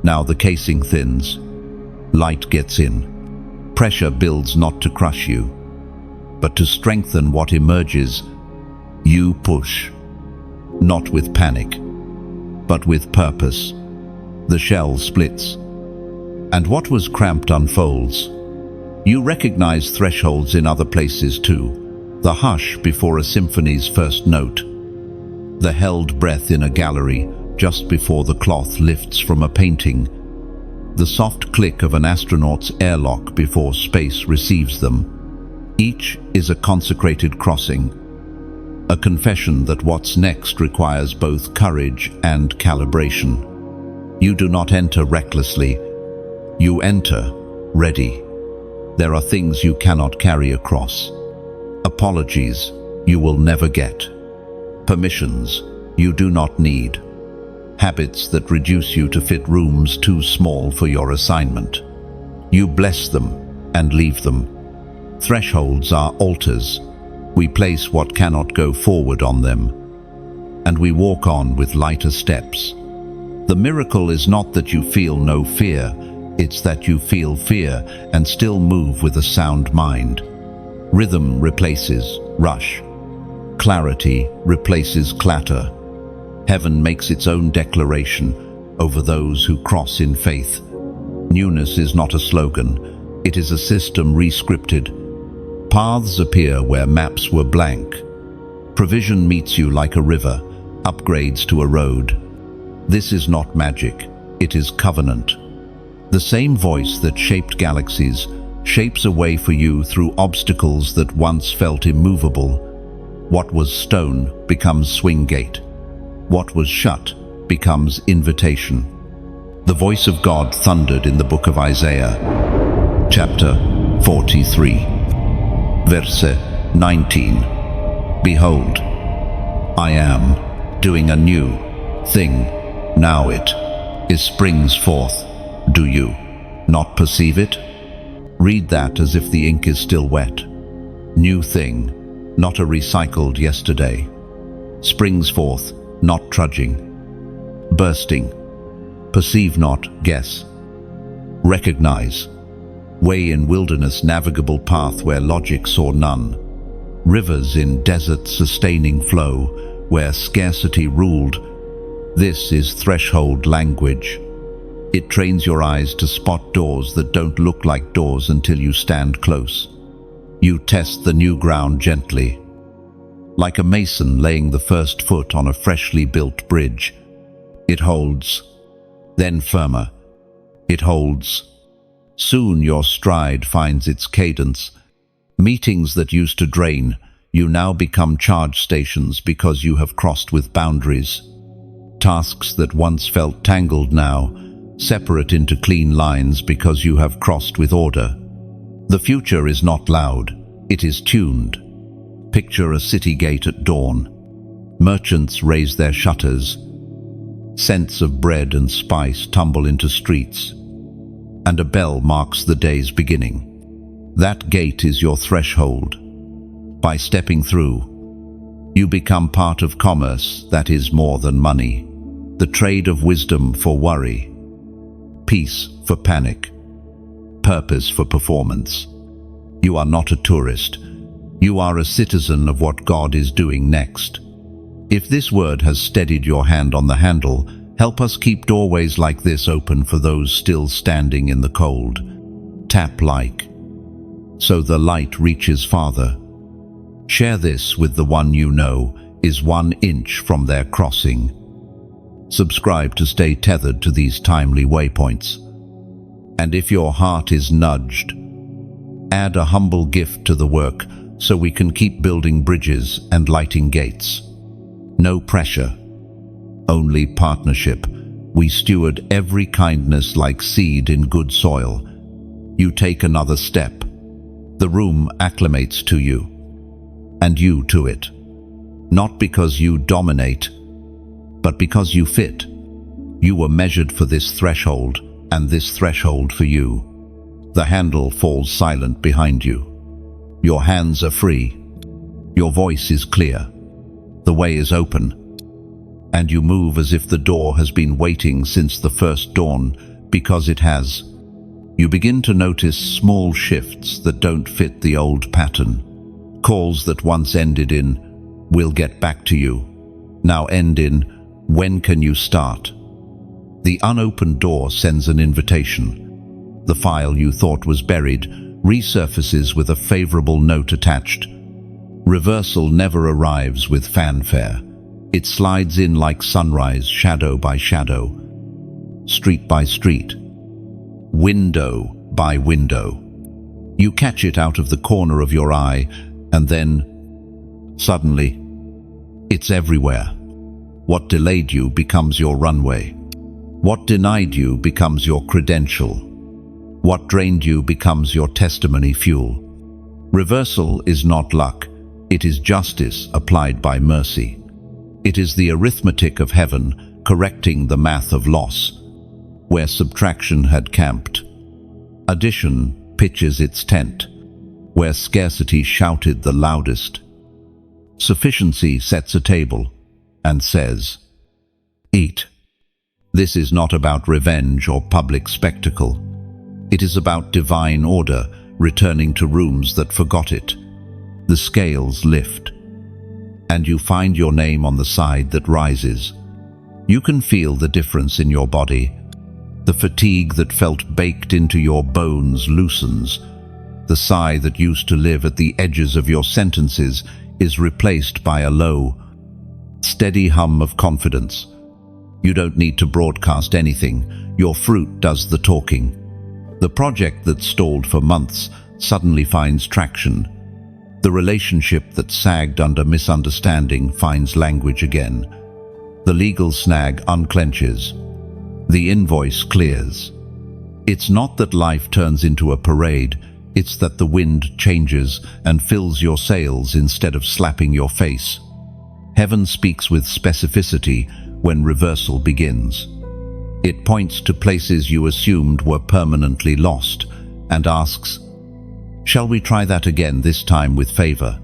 Now the casing thins, light gets in. Pressure builds not to crush you, but to strengthen what emerges. You push, not with panic, but with purpose. The shell splits, and what was cramped unfolds. You recognize thresholds in other places too. The hush before a symphony's first note, the held breath in a gallery just before the cloth lifts from a painting, the soft click of an astronaut's airlock before space receives them. Each is a consecrated crossing, a confession that what's next requires both courage and calibration. You do not enter recklessly, you enter ready. There are things you cannot carry across. Apologies you will never get. Permissions you do not need. Habits that reduce you to fit rooms too small for your assignment. You bless them and leave them. Thresholds are altars. We place what cannot go forward on them, and we walk on with lighter steps. The miracle is not that you feel no fear, it's that you feel fear and still move with a sound mind. Rhythm replaces rush. Clarity replaces clatter. Heaven makes its own declaration over those who cross in faith. Newness is not a slogan, it is a system re-scripted. Paths appear where maps were blank. Provision meets you like a river, upgrades to a road. This is not magic, it is covenant. The same voice that shaped galaxies shapes a way for you through obstacles that once felt immovable. What was stone becomes swing gate. What was shut becomes invitation. The voice of God thundered in the book of Isaiah, chapter 43, verse 19. Behold, I am doing a new thing. Now it springs forth. Do you not perceive it? Read that as if the ink is still wet. New thing, not a recycled yesterday. Springs forth, not trudging. Bursting. Perceive not, guess. Recognize. Way in wilderness navigable path where logic saw none. Rivers in desert sustaining flow where scarcity ruled. This is threshold language. It trains your eyes to spot doors that don't look like doors until you stand close. You test the new ground gently, like a mason laying the first foot on a freshly built bridge. It holds, then firmer. It holds. Soon your stride finds its cadence. Meetings that used to drain, you now become charge stations because you have crossed with boundaries. Tasks that once felt tangled now separate into clean lines because you have crossed with order. The future is not loud, it is tuned. Picture a city gate at dawn. Merchants raise their shutters. Scents of bread and spice tumble into streets. And a bell marks the day's beginning. That gate is your threshold. By stepping through, you become part of commerce that is more than money. The trade of wisdom for worry. Peace for panic. Purpose for performance. You are not a tourist. You are a citizen of what God is doing next. If this word has steadied your hand on the handle, help us keep doorways like this open for those still standing in the cold. Tap like, so the light reaches farther. Share this with the one you know is 1 inch from their crossing. Subscribe to stay tethered to these timely waypoints. And if your heart is nudged, add a humble gift to the work so we can keep building bridges and lighting gates. No pressure, only partnership. We steward every kindness like seed in good soil. You take another step. The room acclimates to you, and you to it. Not because you dominate, but because you fit. You were measured for this threshold, and this threshold for you. The handle falls silent behind you. Your hands are free. Your voice is clear. The way is open. And you move as if the door has been waiting since the first dawn, because it has. You begin to notice small shifts that don't fit the old pattern. Calls that once ended in, "We'll get back to you," now end in, "When can you start?" The unopened door sends an invitation. The file you thought was buried resurfaces with a favorable note attached. Reversal never arrives with fanfare. It slides in like sunrise, shadow by shadow, street by street, window by window. You catch it out of the corner of your eye, and then, suddenly, it's everywhere. What delayed you becomes your runway. What denied you becomes your credential. What drained you becomes your testimony fuel. Reversal is not luck. It is justice applied by mercy. It is the arithmetic of heaven correcting the math of loss. Where subtraction had camped, addition pitches its tent. Where scarcity shouted the loudest, sufficiency sets a table and says, "Eat." This is not about revenge or public spectacle. It is about divine order returning to rooms that forgot it. The scales lift, and you find your name on the side that rises. You can feel the difference in your body. The fatigue that felt baked into your bones loosens. The sigh that used to live at the edges of your sentences is replaced by a low, steady hum of confidence. You don't need to broadcast anything. Your fruit does the talking. The project that stalled for months suddenly finds traction. The relationship that sagged under misunderstanding finds language again. The legal snag unclenches. The invoice clears. It's not that life turns into a parade, it's that the wind changes and fills your sails instead of slapping your face. Heaven speaks with specificity when reversal begins. It points to places you assumed were permanently lost and asks, "Shall we try that again, this time with favor?"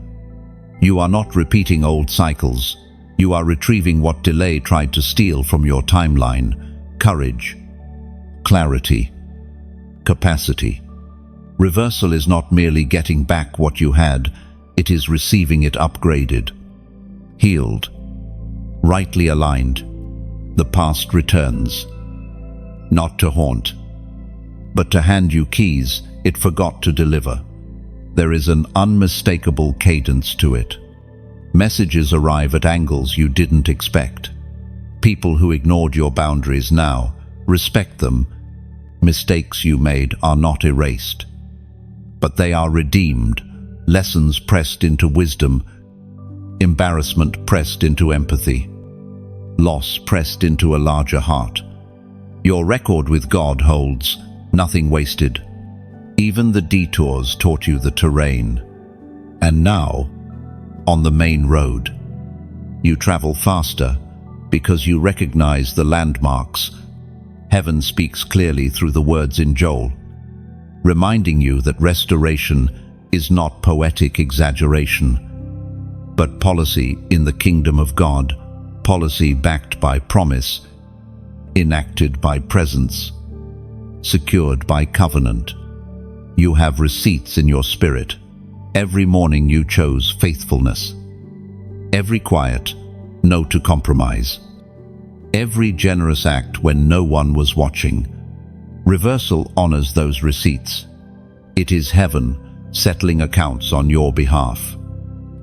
You are not repeating old cycles. You are retrieving what delay tried to steal from your timeline. Courage, clarity, capacity. Reversal is not merely getting back what you had, it is receiving it upgraded, healed, rightly aligned. The past returns, not to haunt, but to hand you keys it forgot to deliver. There is an unmistakable cadence to it. Messages arrive at angles you didn't expect. People who ignored your boundaries now respect them. Mistakes you made are not erased, but they are redeemed, lessons pressed into wisdom, embarrassment pressed into empathy, loss pressed into a larger heart. Your record with God holds nothing wasted. Even the detours taught you the terrain. And now, on the main road, you travel faster because you recognize the landmarks. Heaven speaks clearly through the words in Joel, reminding you that restoration is not poetic exaggeration, but policy in the kingdom of God, policy backed by promise, enacted by presence, secured by covenant. You have receipts in your spirit. Every morning you chose faithfulness. Every quiet, no to compromise. Every generous act when no one was watching. Reversal honors those receipts. It is heaven settling accounts on your behalf.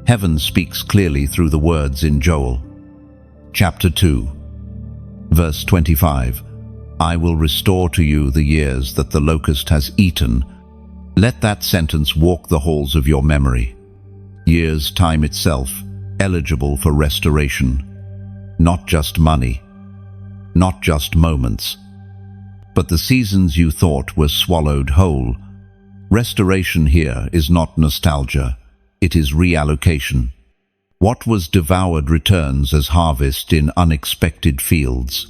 Heaven speaks clearly through the words in Joel. Chapter 2, verse 25. I will restore to you the years that the locust has eaten. Let that sentence walk the halls of your memory. Years, time itself, eligible for restoration. Not just money, not just moments, but the seasons you thought were swallowed whole. Restoration here is not nostalgia, it is reallocation. What was devoured returns as harvest in unexpected fields.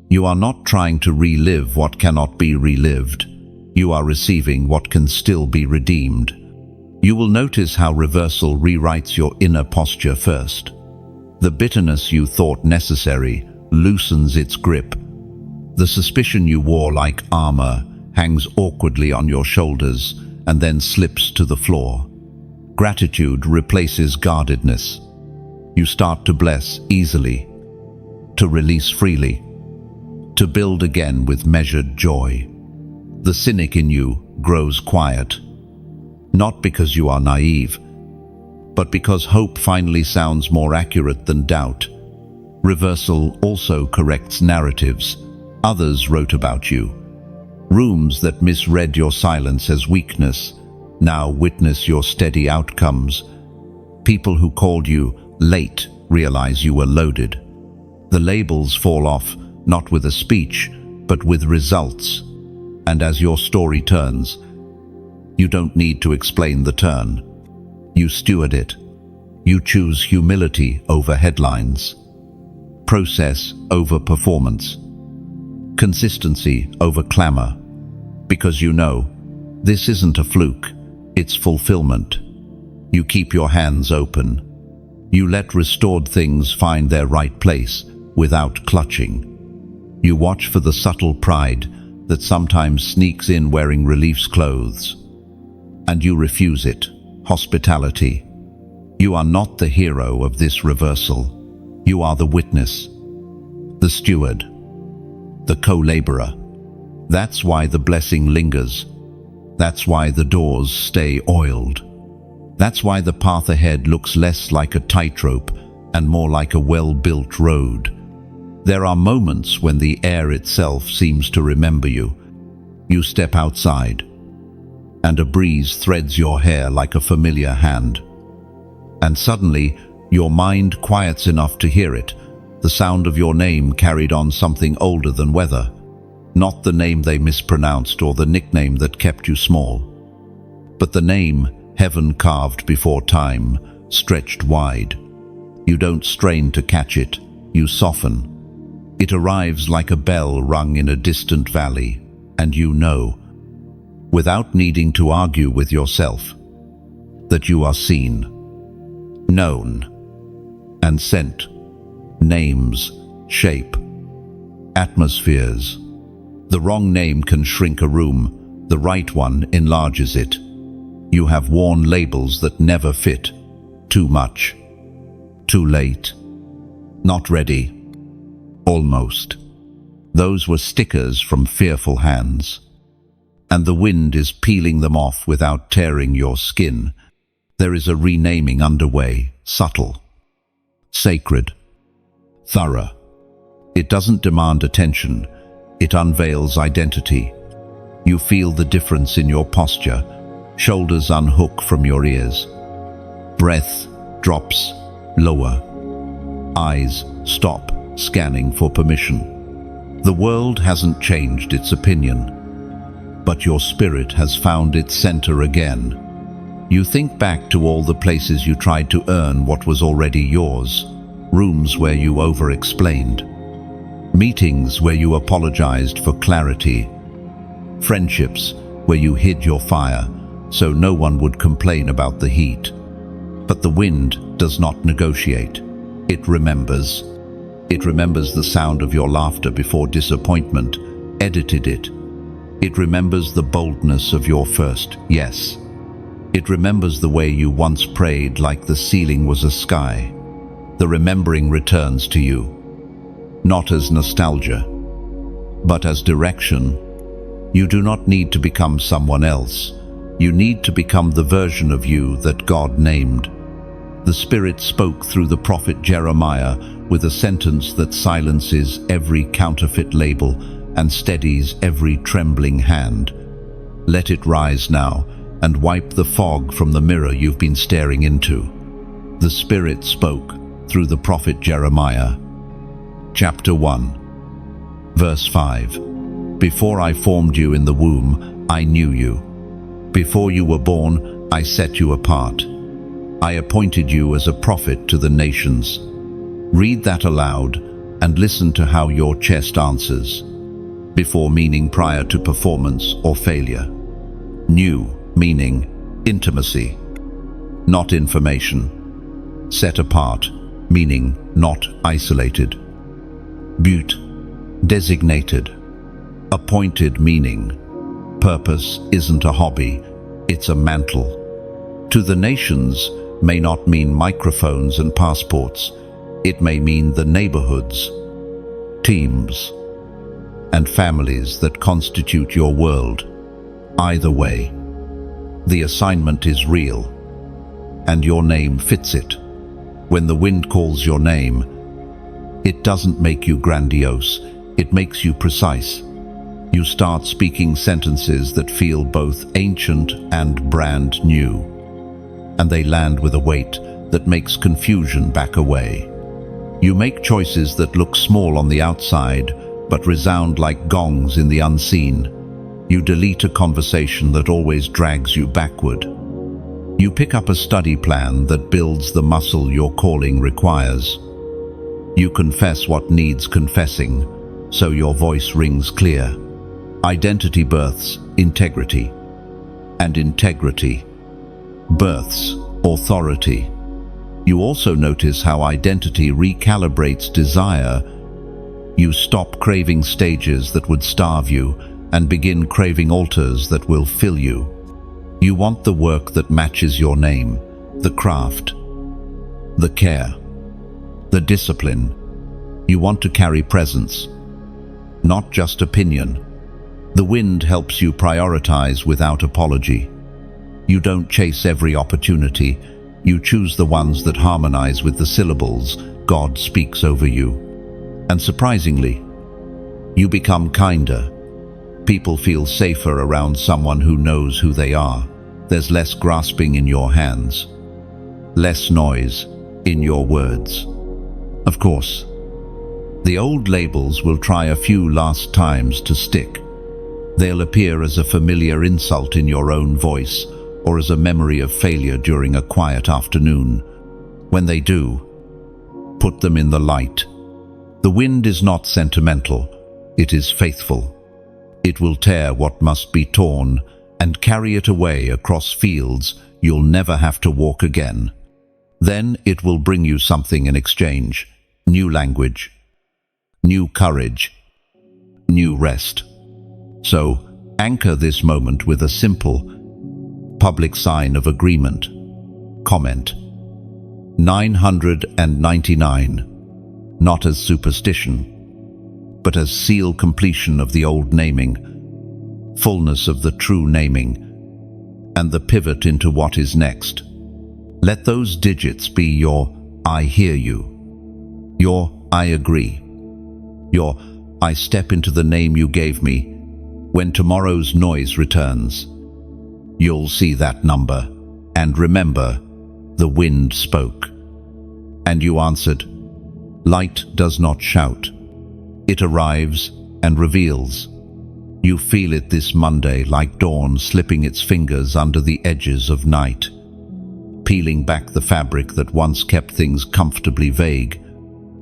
You are not trying to relive what cannot be relived. You are receiving what can still be redeemed. You will notice how reversal rewrites your inner posture first. The bitterness you thought necessary loosens its grip. The suspicion you wore like armor hangs awkwardly on your shoulders and then slips to the floor. Gratitude replaces guardedness. You start to bless easily, to release freely, to build again with measured joy. The cynic in you grows quiet, not because you are naive, but because hope finally sounds more accurate than doubt. Reversal also corrects narratives others wrote about you. Rooms that misread your silence as weakness now witness your steady outcomes. People who called you late realize you were loaded. The labels fall off, not with a speech, but with results. And as your story turns, you don't need to explain the turn. You steward it. You choose humility over headlines, process over performance, consistency over clamor, because you know this isn't a fluke, it's fulfillment. You keep your hands open. You let restored things find their right place without clutching. You watch for the subtle pride that sometimes sneaks in wearing relief's clothes. And you refuse it. Hospitality. You are not the hero of this reversal. You are the witness, the steward, the co-laborer. That's why the blessing lingers. That's why the doors stay oiled. That's why the path ahead looks less like a tightrope and more like a well-built road. There are moments when the air itself seems to remember you. You step outside, and a breeze threads your hair like a familiar hand. And suddenly, your mind quiets enough to hear it, the sound of your name carried on something older than weather, not the name they mispronounced or the nickname that kept you small, but the name heaven carved before time, stretched wide. You don't strain to catch it, you soften. It arrives like a bell rung in a distant valley, and you know, without needing to argue with yourself, that you are seen, known, and sent. Names, shape, atmospheres. The wrong name can shrink a room, the right one enlarges it. You have worn labels that never fit. Too much. Too late. Not ready. Almost. Those were stickers from fearful hands. And the wind is peeling them off without tearing your skin. There is a renaming underway, subtle, sacred, thorough. It doesn't demand attention. It unveils identity. You feel the difference in your posture. Shoulders unhook from your ears. Breath drops lower. Eyes stop scanning for permission. The world hasn't changed its opinion, but your spirit has found its center again. You think back to all the places you tried to earn what was already yours. Rooms where you over-explained. Meetings where you apologized for clarity. Friendships where you hid your fire so no one would complain about the heat. But the wind does not negotiate. It remembers. It remembers the sound of your laughter before disappointment edited it. It remembers the boldness of your first yes. It remembers the way you once prayed like the ceiling was a sky. The remembering returns to you, not as nostalgia, but as direction. You do not need to become someone else. You need to become the version of you that God named. The Spirit spoke through the prophet Jeremiah with a sentence that silences every counterfeit label and steadies every trembling hand. Let it rise now and wipe the fog from the mirror you've been staring into. The Spirit spoke through the prophet Jeremiah. Chapter 1, verse 5. Before I formed you in the womb, I knew you. Before you were born, I set you apart. I appointed you as a prophet to the nations. Read that aloud and listen to how your chest answers. Before meaning prior to performance or failure. New meaning intimacy, not information. Set apart meaning not isolated. But designated. Appointed meaning purpose isn't a hobby, it's a mantle. To the nations may not mean microphones and passports. It may mean the neighborhoods, teams, and families that constitute your world. Either way, the assignment is real, and your name fits it. When the wind calls your name, it doesn't make you grandiose, it makes you precise. You start speaking sentences that feel both ancient and brand new, and they land with a weight that makes confusion back away. You make choices that look small on the outside, but resound like gongs in the unseen. You delete a conversation that always drags you backward. You pick up a study plan that builds the muscle your calling requires. You confess what needs confessing, so your voice rings clear. Identity births integrity, and integrity births authority. You also notice how identity recalibrates desire. You stop craving stages that would starve you and begin craving altars that will fill you. You want the work that matches your name, the craft, the care, the discipline. You want to carry presence, not just opinion. The wind helps you prioritize without apology. You don't chase every opportunity. You choose the ones that harmonize with the syllables God speaks over you. And surprisingly, you become kinder. People feel safer around someone who knows who they are. There's less grasping in your hands, less noise in your words. Of course, the old labels will try a few last times to stick. They'll appear as a familiar insult in your own voice or as a memory of failure during a quiet afternoon. When they do, put them in the light. The wind is not sentimental, it is faithful. It will tear what must be torn and carry it away across fields you'll never have to walk again. Then it will bring you something in exchange: new language, new courage, new rest. So, anchor this moment with a simple, public sign of agreement. Comment: 999, not as superstition, but as seal completion of the old naming, fullness of the true naming, and the pivot into what is next. Let those digits be your I hear you, your I agree, your I step into the name you gave me. When tomorrow's noise returns, you'll see that number, and remember, the wind spoke. And you answered. Light does not shout. It arrives and reveals. You feel it this Monday like dawn slipping its fingers under the edges of night, peeling back the fabric that once kept things comfortably vague.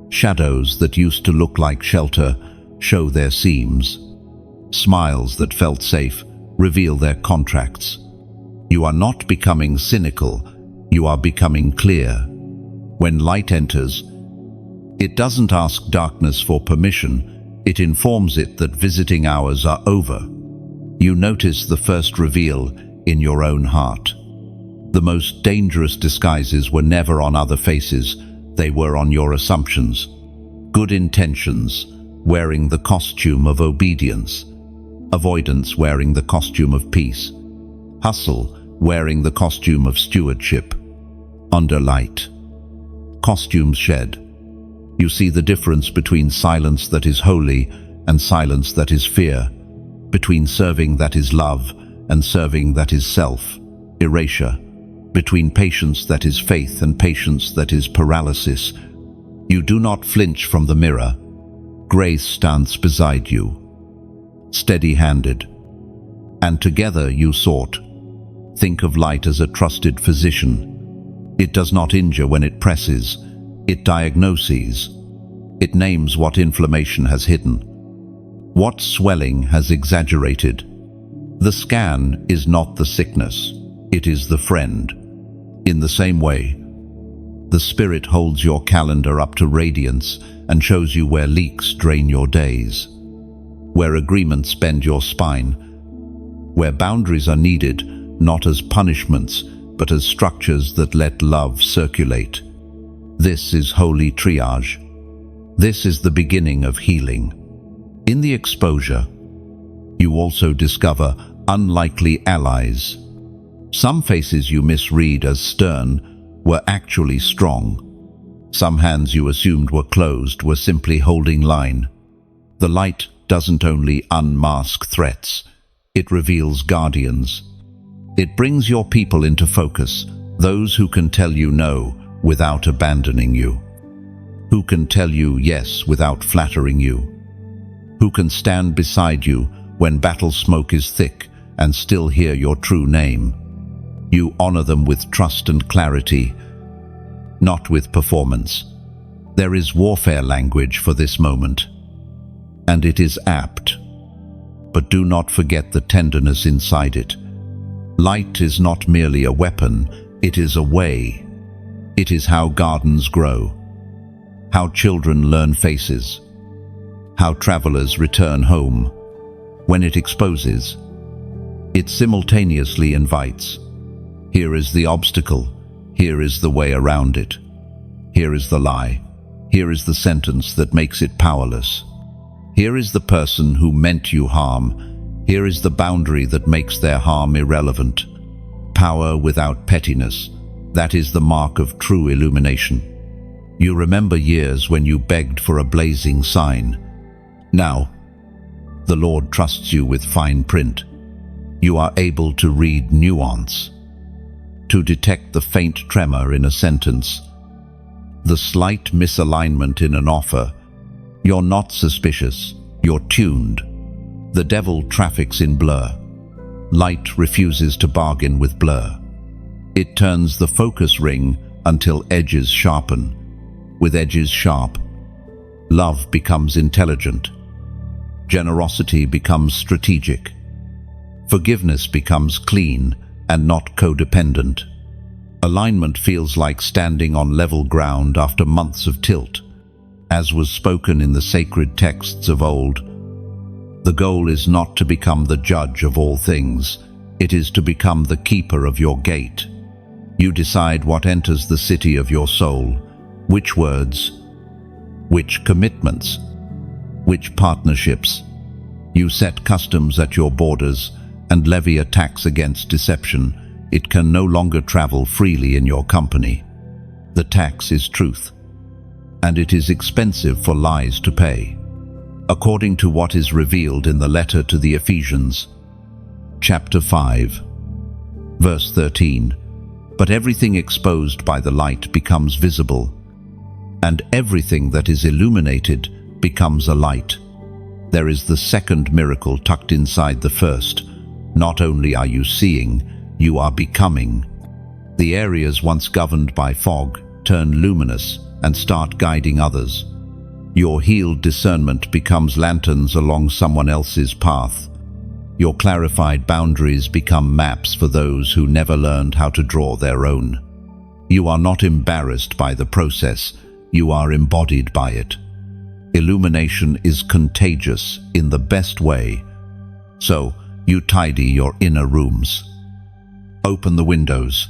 Shadows that used to look like shelter show their seams. Smiles that felt safe reveal their contracts. You are not becoming cynical, you are becoming clear. When light enters, it doesn't ask darkness for permission, it informs it that visiting hours are over. You notice the first reveal in your own heart. The most dangerous disguises were never on other faces, they were on your assumptions. Good intentions, wearing the costume of obedience. Avoidance wearing the costume of peace. Hustle wearing the costume of stewardship. Under light, costumes shed. You see the difference between silence that is holy and silence that is fear, between serving that is love and serving that is self, erasure, between patience that is faith and patience that is paralysis. You do not flinch from the mirror. Grace stands beside you, steady-handed, and together you sought. Think of light as a trusted physician. It does not injure when it presses, it diagnoses. It names what inflammation has hidden, what swelling has exaggerated. The scan is not the sickness, it is the friend. In the same way, the Spirit holds your calendar up to radiance and shows you where leaks drain your days, where agreements bend your spine, where boundaries are needed not as punishments but as structures that let love circulate. This is holy triage. This is the beginning of healing. In the exposure, you also discover unlikely allies. Some faces you misread as stern were actually strong. Some hands you assumed were closed were simply holding line. The light doesn't only unmask threats, it reveals guardians. It brings your people into focus, those who can tell you no without abandoning you, who can tell you yes without flattering you, who can stand beside you when battle smoke is thick and still hear your true name. You honor them with trust and clarity, not with performance. There is warfare language for this moment, and it is apt. But do not forget the tenderness inside it. Light is not merely a weapon, it is a way. It is how gardens grow, how children learn faces, how travelers return home. When it exposes, it simultaneously invites. Here is the obstacle. Here is the way around it. Here is the lie. Here is the sentence that makes it powerless. Here is the person who meant you harm. Here is the boundary that makes their harm irrelevant. Power without pettiness. That is the mark of true illumination. You remember years when you begged for a blazing sign. Now, the Lord trusts you with fine print. You are able to read nuance, to detect the faint tremor in a sentence, the slight misalignment in an offer. You're not suspicious, you're tuned. The devil traffics in blur. Light refuses to bargain with blur. It turns the focus ring until edges sharpen. With edges sharp, love becomes intelligent. Generosity becomes strategic. Forgiveness becomes clean and not codependent. Alignment feels like standing on level ground after months of tilt. As was spoken in the sacred texts of old, the goal is not to become the judge of all things. It is to become the keeper of your gate. You decide what enters the city of your soul, which words, which commitments, which partnerships. You set customs at your borders and levy a tax against deception. It can no longer travel freely in your company. The tax is truth, and it is expensive for lies to pay. According to what is revealed in the letter to the Ephesians, chapter 5, verse 13, but everything exposed by the light becomes visible, and everything that is illuminated becomes a light. There is the second miracle tucked inside the first. Not only are you seeing, you are becoming. The areas once governed by fog turn luminous and start guiding others. Your healed discernment becomes lanterns along someone else's path. Your clarified boundaries become maps for those who never learned how to draw their own. You are not embarrassed by the process, you are embodied by it. Illumination is contagious in the best way. So, you tidy your inner rooms. Open the windows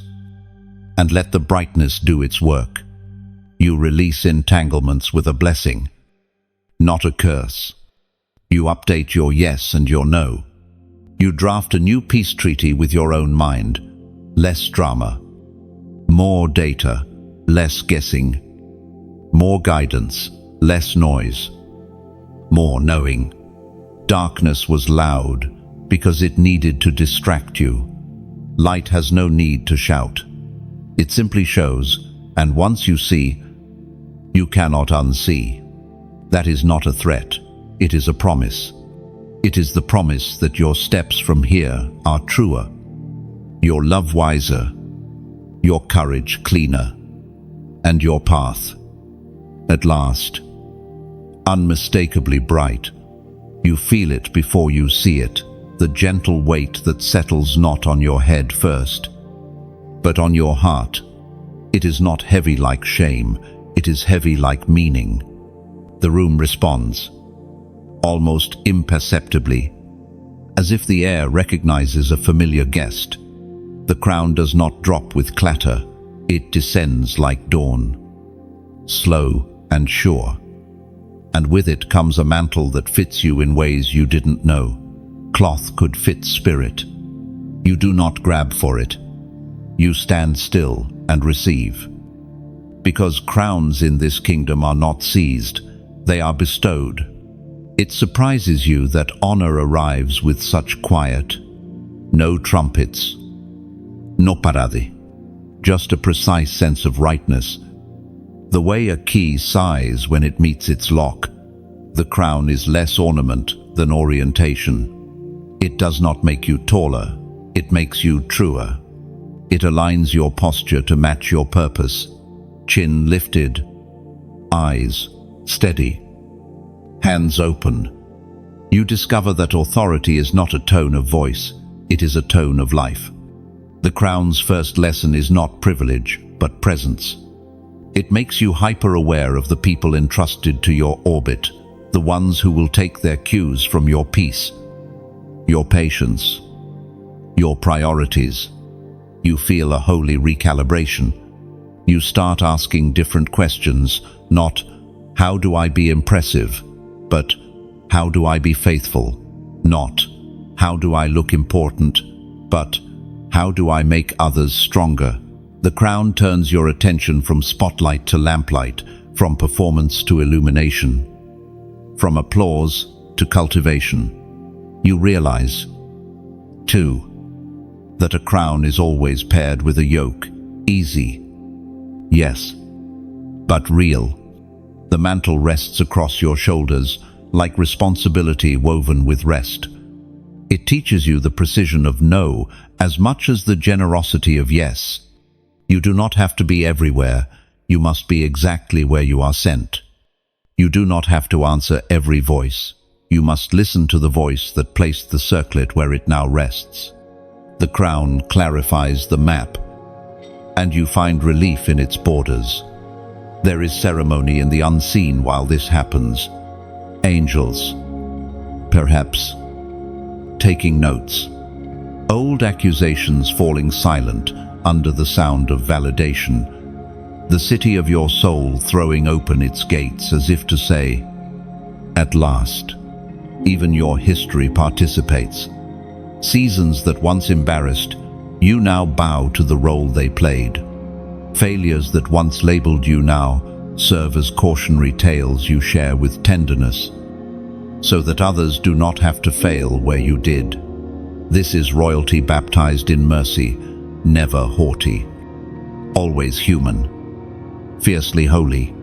and let the brightness do its work. You release entanglements with a blessing, not a curse. You update your yes and your no. You draft a new peace treaty with your own mind. Less drama, more data, less guessing, more guidance, less noise, more knowing. Darkness was loud because it needed to distract you. Light has no need to shout. It simply shows, and once you see, you cannot unsee. That is not a threat, it is a promise. It is the promise that your steps from here are truer, your love wiser, your courage cleaner, and your path, at last, unmistakably bright. You feel it before you see it, the gentle weight that settles not on your head first, but on your heart. It is not heavy like shame, it is heavy like meaning. The room responds, almost imperceptibly, as if the air recognizes a familiar guest. The crown does not drop with clatter, it descends like dawn, slow and sure. And with it comes a mantle that fits you in ways you didn't know. Cloth could fit spirit. You do not grab for it. You stand still and receive. Because crowns in this kingdom are not seized, they are bestowed. It surprises you that honor arrives with such quiet. No trumpets, no parade, just a precise sense of rightness. The way a key sighs when it meets its lock, the crown is less ornament than orientation. It does not make you taller, it makes you truer. It aligns your posture to match your purpose. Chin lifted, eyes steady, hands open. You discover that authority is not a tone of voice, it is a tone of life. The crown's first lesson is not privilege, but presence. It makes you hyper-aware of the people entrusted to your orbit, the ones who will take their cues from your peace, your patience, your priorities. You feel a holy recalibration. You start asking different questions, not "How do I be impressive?" but "How do I be faithful?" Not "How do I look important?" but "How do I make others stronger?" The crown turns your attention from spotlight to lamplight, from performance to illumination, from applause to cultivation. You realize, too, that a crown is always paired with a yoke. Easy, yes, but real. The mantle rests across your shoulders, like responsibility woven with rest. It teaches you the precision of no as much as the generosity of yes. You do not have to be everywhere. You must be exactly where you are sent. You do not have to answer every voice. You must listen to the voice that placed the circlet where it now rests. The crown clarifies the map, and you find relief in its borders. There is ceremony in the unseen while this happens. Angels, perhaps, taking notes. Old accusations falling silent under the sound of validation. The city of your soul throwing open its gates as if to say, "At last." Even your history participates. Seasons that once embarrassed, you now bow to the role they played. Failures that once labeled you now serve as cautionary tales you share with tenderness, so that others do not have to fail where you did. This is royalty baptized in mercy, never haughty. Always human, fiercely holy.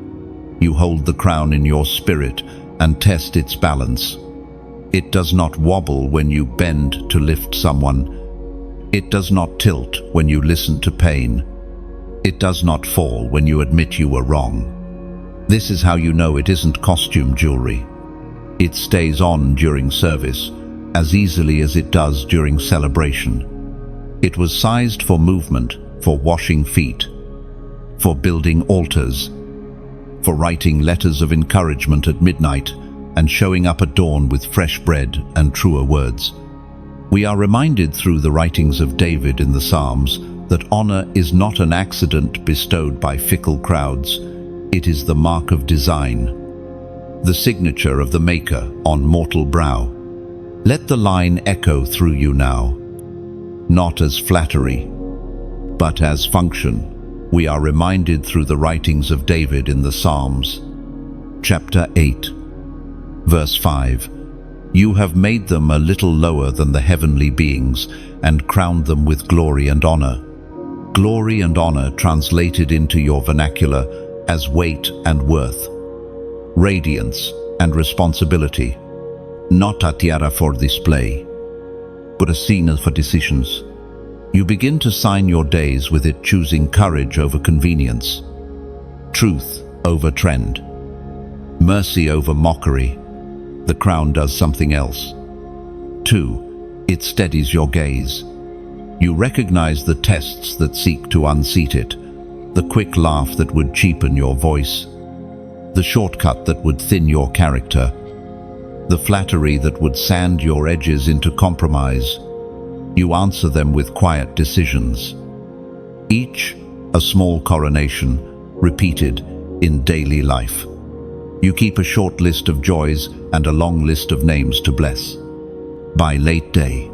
You hold the crown in your spirit and test its balance. It does not wobble when you bend to lift someone. It does not tilt when you listen to pain. It does not fall when you admit you were wrong. This is how you know it isn't costume jewelry. It stays on during service as easily as it does during celebration. It was sized for movement, for washing feet, for building altars, for writing letters of encouragement at midnight and showing up at dawn with fresh bread and truer words. We are reminded through the writings of David in the Psalms that honor is not an accident bestowed by fickle crowds. It is the mark of design, the signature of the Maker on mortal brow. Let the line echo through you now, not as flattery, but as function. We are reminded through the writings of David in the Psalms. Chapter 8, verse 5. You have made them a little lower than the heavenly beings and crowned them with glory and honor. Glory and honor translated into your vernacular as weight and worth, radiance and responsibility. Not a tiara for display, but a scene for decisions. You begin to sign your days with it choosing courage over convenience, truth over trend, mercy over mockery. The crown does something else. 2. It steadies your gaze. You recognize the tests that seek to unseat it, the quick laugh that would cheapen your voice, the shortcut that would thin your character, the flattery that would sand your edges into compromise. You answer them with quiet decisions. Each a small coronation, repeated in daily life. You keep a short list of joys and a long list of names to bless. By late day,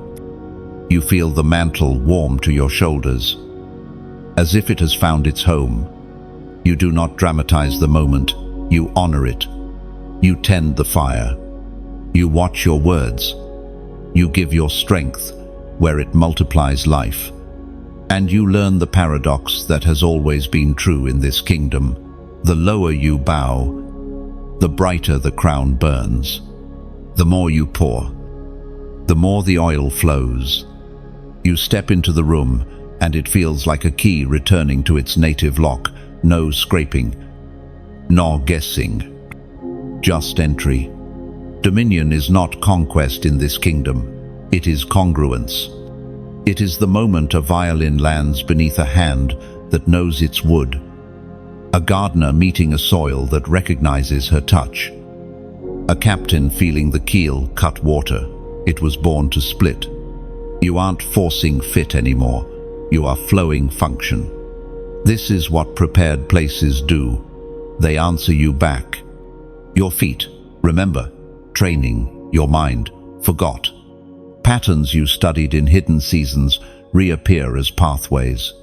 you feel the mantle warm to your shoulders, as if it has found its home. You do not dramatize the moment, you honor it. You tend the fire. You watch your words. You give your strength where it multiplies life. And you learn the paradox that has always been true in this kingdom. The lower you bow, the brighter the crown burns. The more you pour, the more the oil flows. You step into the room, and it feels like a key returning to its native lock. No scraping, nor guessing, just entry. Dominion is not conquest in this kingdom. It is congruence. It is the moment a violin lands beneath a hand that knows its wood, a gardener meeting a soil that recognizes her touch, A captain feeling the keel cut water. It was born to split. You aren't forcing fit anymore. You are flowing function. This is what prepared places do. They answer you back. Your feet, remember, training, your mind, forgot. Patterns you studied in hidden seasons reappear as pathways.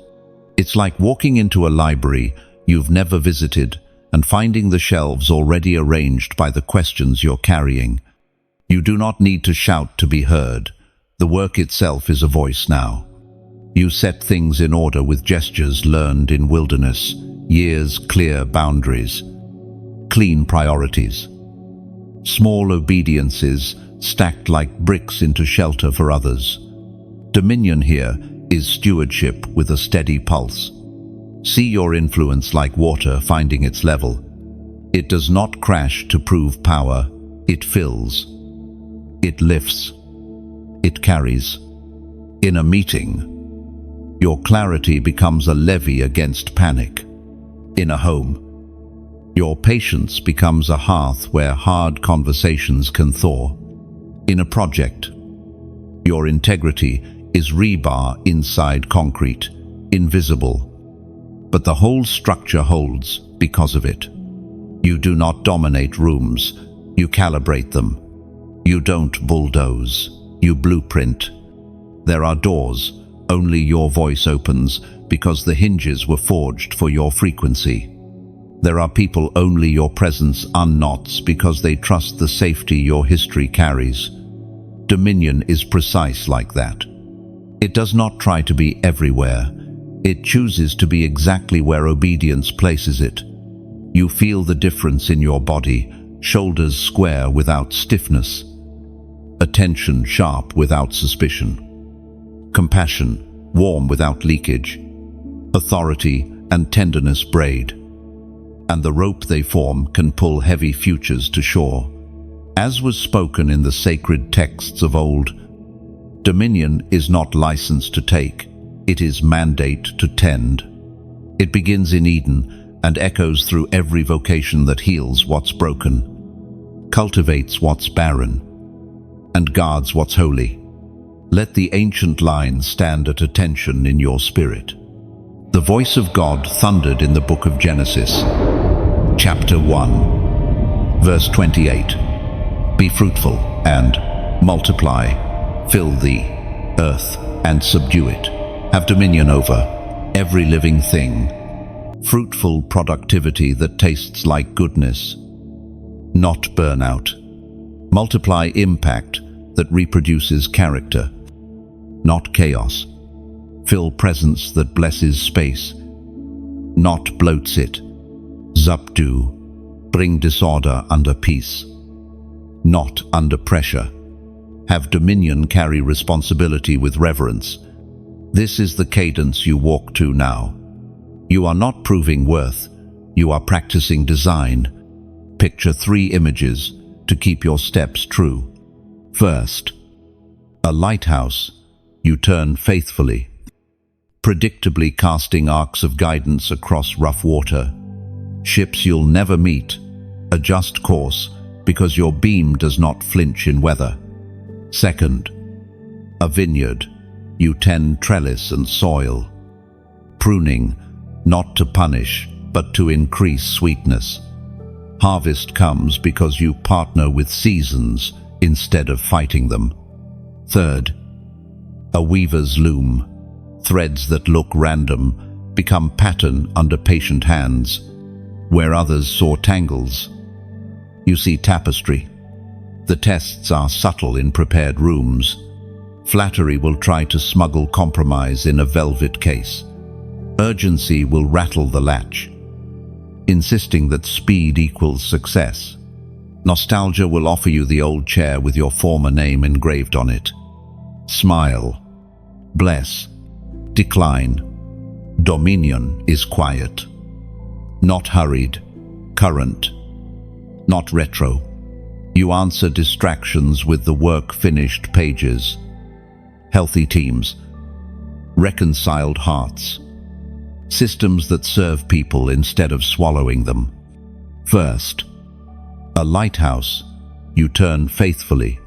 It's like walking into a library you've never visited and finding the shelves already arranged by the questions you're carrying. You do not need to shout to be heard. The work itself is a voice now. You set things in order with gestures learned in wilderness, years' clear boundaries, clean priorities. Small obediences stacked like bricks into shelter for others. Dominion here is stewardship with a steady pulse. See your influence like water finding its level. It does not crash to prove power. It fills. It lifts. It carries. In a meeting, your clarity becomes a levy against panic. In a home, your patience becomes a hearth where hard conversations can thaw. In a project, your integrity is rebar inside concrete, invisible. But the whole structure holds because of it. You do not dominate rooms, you calibrate them. You don't bulldoze, you blueprint. There are doors, only your voice opens because the hinges were forged for your frequency. There are people only your presence unknots because they trust the safety your history carries. Dominion is precise like that. It does not try to be everywhere. It chooses to be exactly where obedience places it. You feel the difference in your body, shoulders square without stiffness, attention sharp without suspicion, compassion warm without leakage, authority and tenderness braid. And the rope they form can pull heavy futures to shore. As was spoken in the sacred texts of old, dominion is not license to take. It is mandate to tend. It begins in Eden and echoes through every vocation that heals what's broken, cultivates what's barren, and guards what's holy. Let the ancient lines stand at attention in your spirit. The voice of God thundered in the book of Genesis, chapter 1, verse 28. Be fruitful and multiply, fill the earth and subdue it. Have dominion over every living thing. Fruitful productivity that tastes like goodness, not burnout. Multiply impact that reproduces character, not chaos. Fill presence that blesses space, not bloats it. Subdue, bring disorder under peace, not under pressure. Have dominion carry responsibility with reverence. This is the cadence you walk to now. You are not proving worth, you are practicing design. Picture 3 images to keep your steps true. First, a lighthouse. You turn faithfully, predictably casting arcs of guidance across rough water. Ships you'll never meet, adjust course because your beam does not flinch in weather. Second, a vineyard. You tend trellis and soil, pruning, not to punish, but to increase sweetness. Harvest comes because you partner with seasons instead of fighting them. Third, a weaver's loom. Threads that look random become pattern under patient hands. Where others saw tangles, you see tapestry. The tests are subtle in prepared rooms. Flattery will try to smuggle compromise in a velvet case. Urgency will rattle the latch, insisting that speed equals success. Nostalgia will offer you the old chair with your former name engraved on it. Smile, bless, decline. Dominion is quiet, not hurried, current, not retro. You answer distractions with the work-finished pages. Healthy teams, reconciled hearts, systems that serve people instead of swallowing them. First, a lighthouse. you turn faithfully,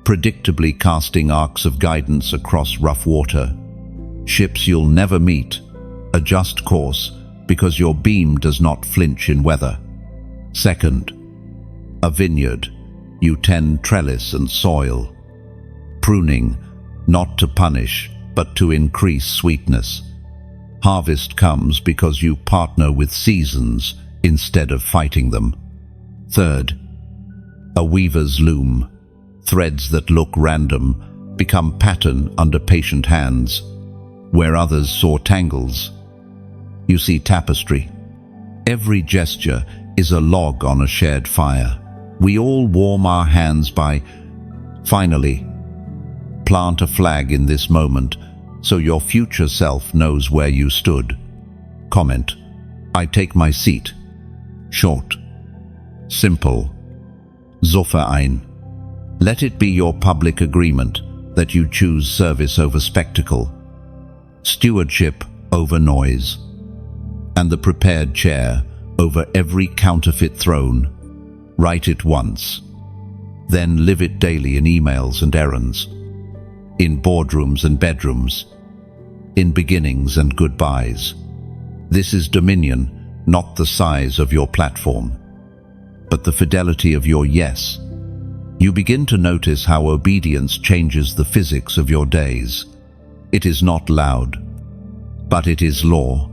predictably casting arcs of guidance across rough water. Ships you'll never meet adjust course because your beam does not flinch in weather. Second, a vineyard, you tend trellis and soil, pruning not to punish but to increase sweetness. Harvest comes because you partner with seasons instead of fighting them. Third, a weaver's loom, threads that look random become pattern under patient hands. Where others saw tangles, you see tapestry. Every gesture is a log on a shared fire. We all warm our hands by, finally, plant a flag in this moment so your future self knows where you stood. Comment, I take my seat. Short, simple, Verein. Let it be your public agreement that you choose service over spectacle, stewardship over noise, and the prepared chair over every counterfeit throne. Write it once, then live it daily in emails and errands, in boardrooms and bedrooms, in beginnings and goodbyes. This is dominion, not the size of your platform, but the fidelity of your yes. You begin to notice how obedience changes the physics of your days. It is not loud, but it is law.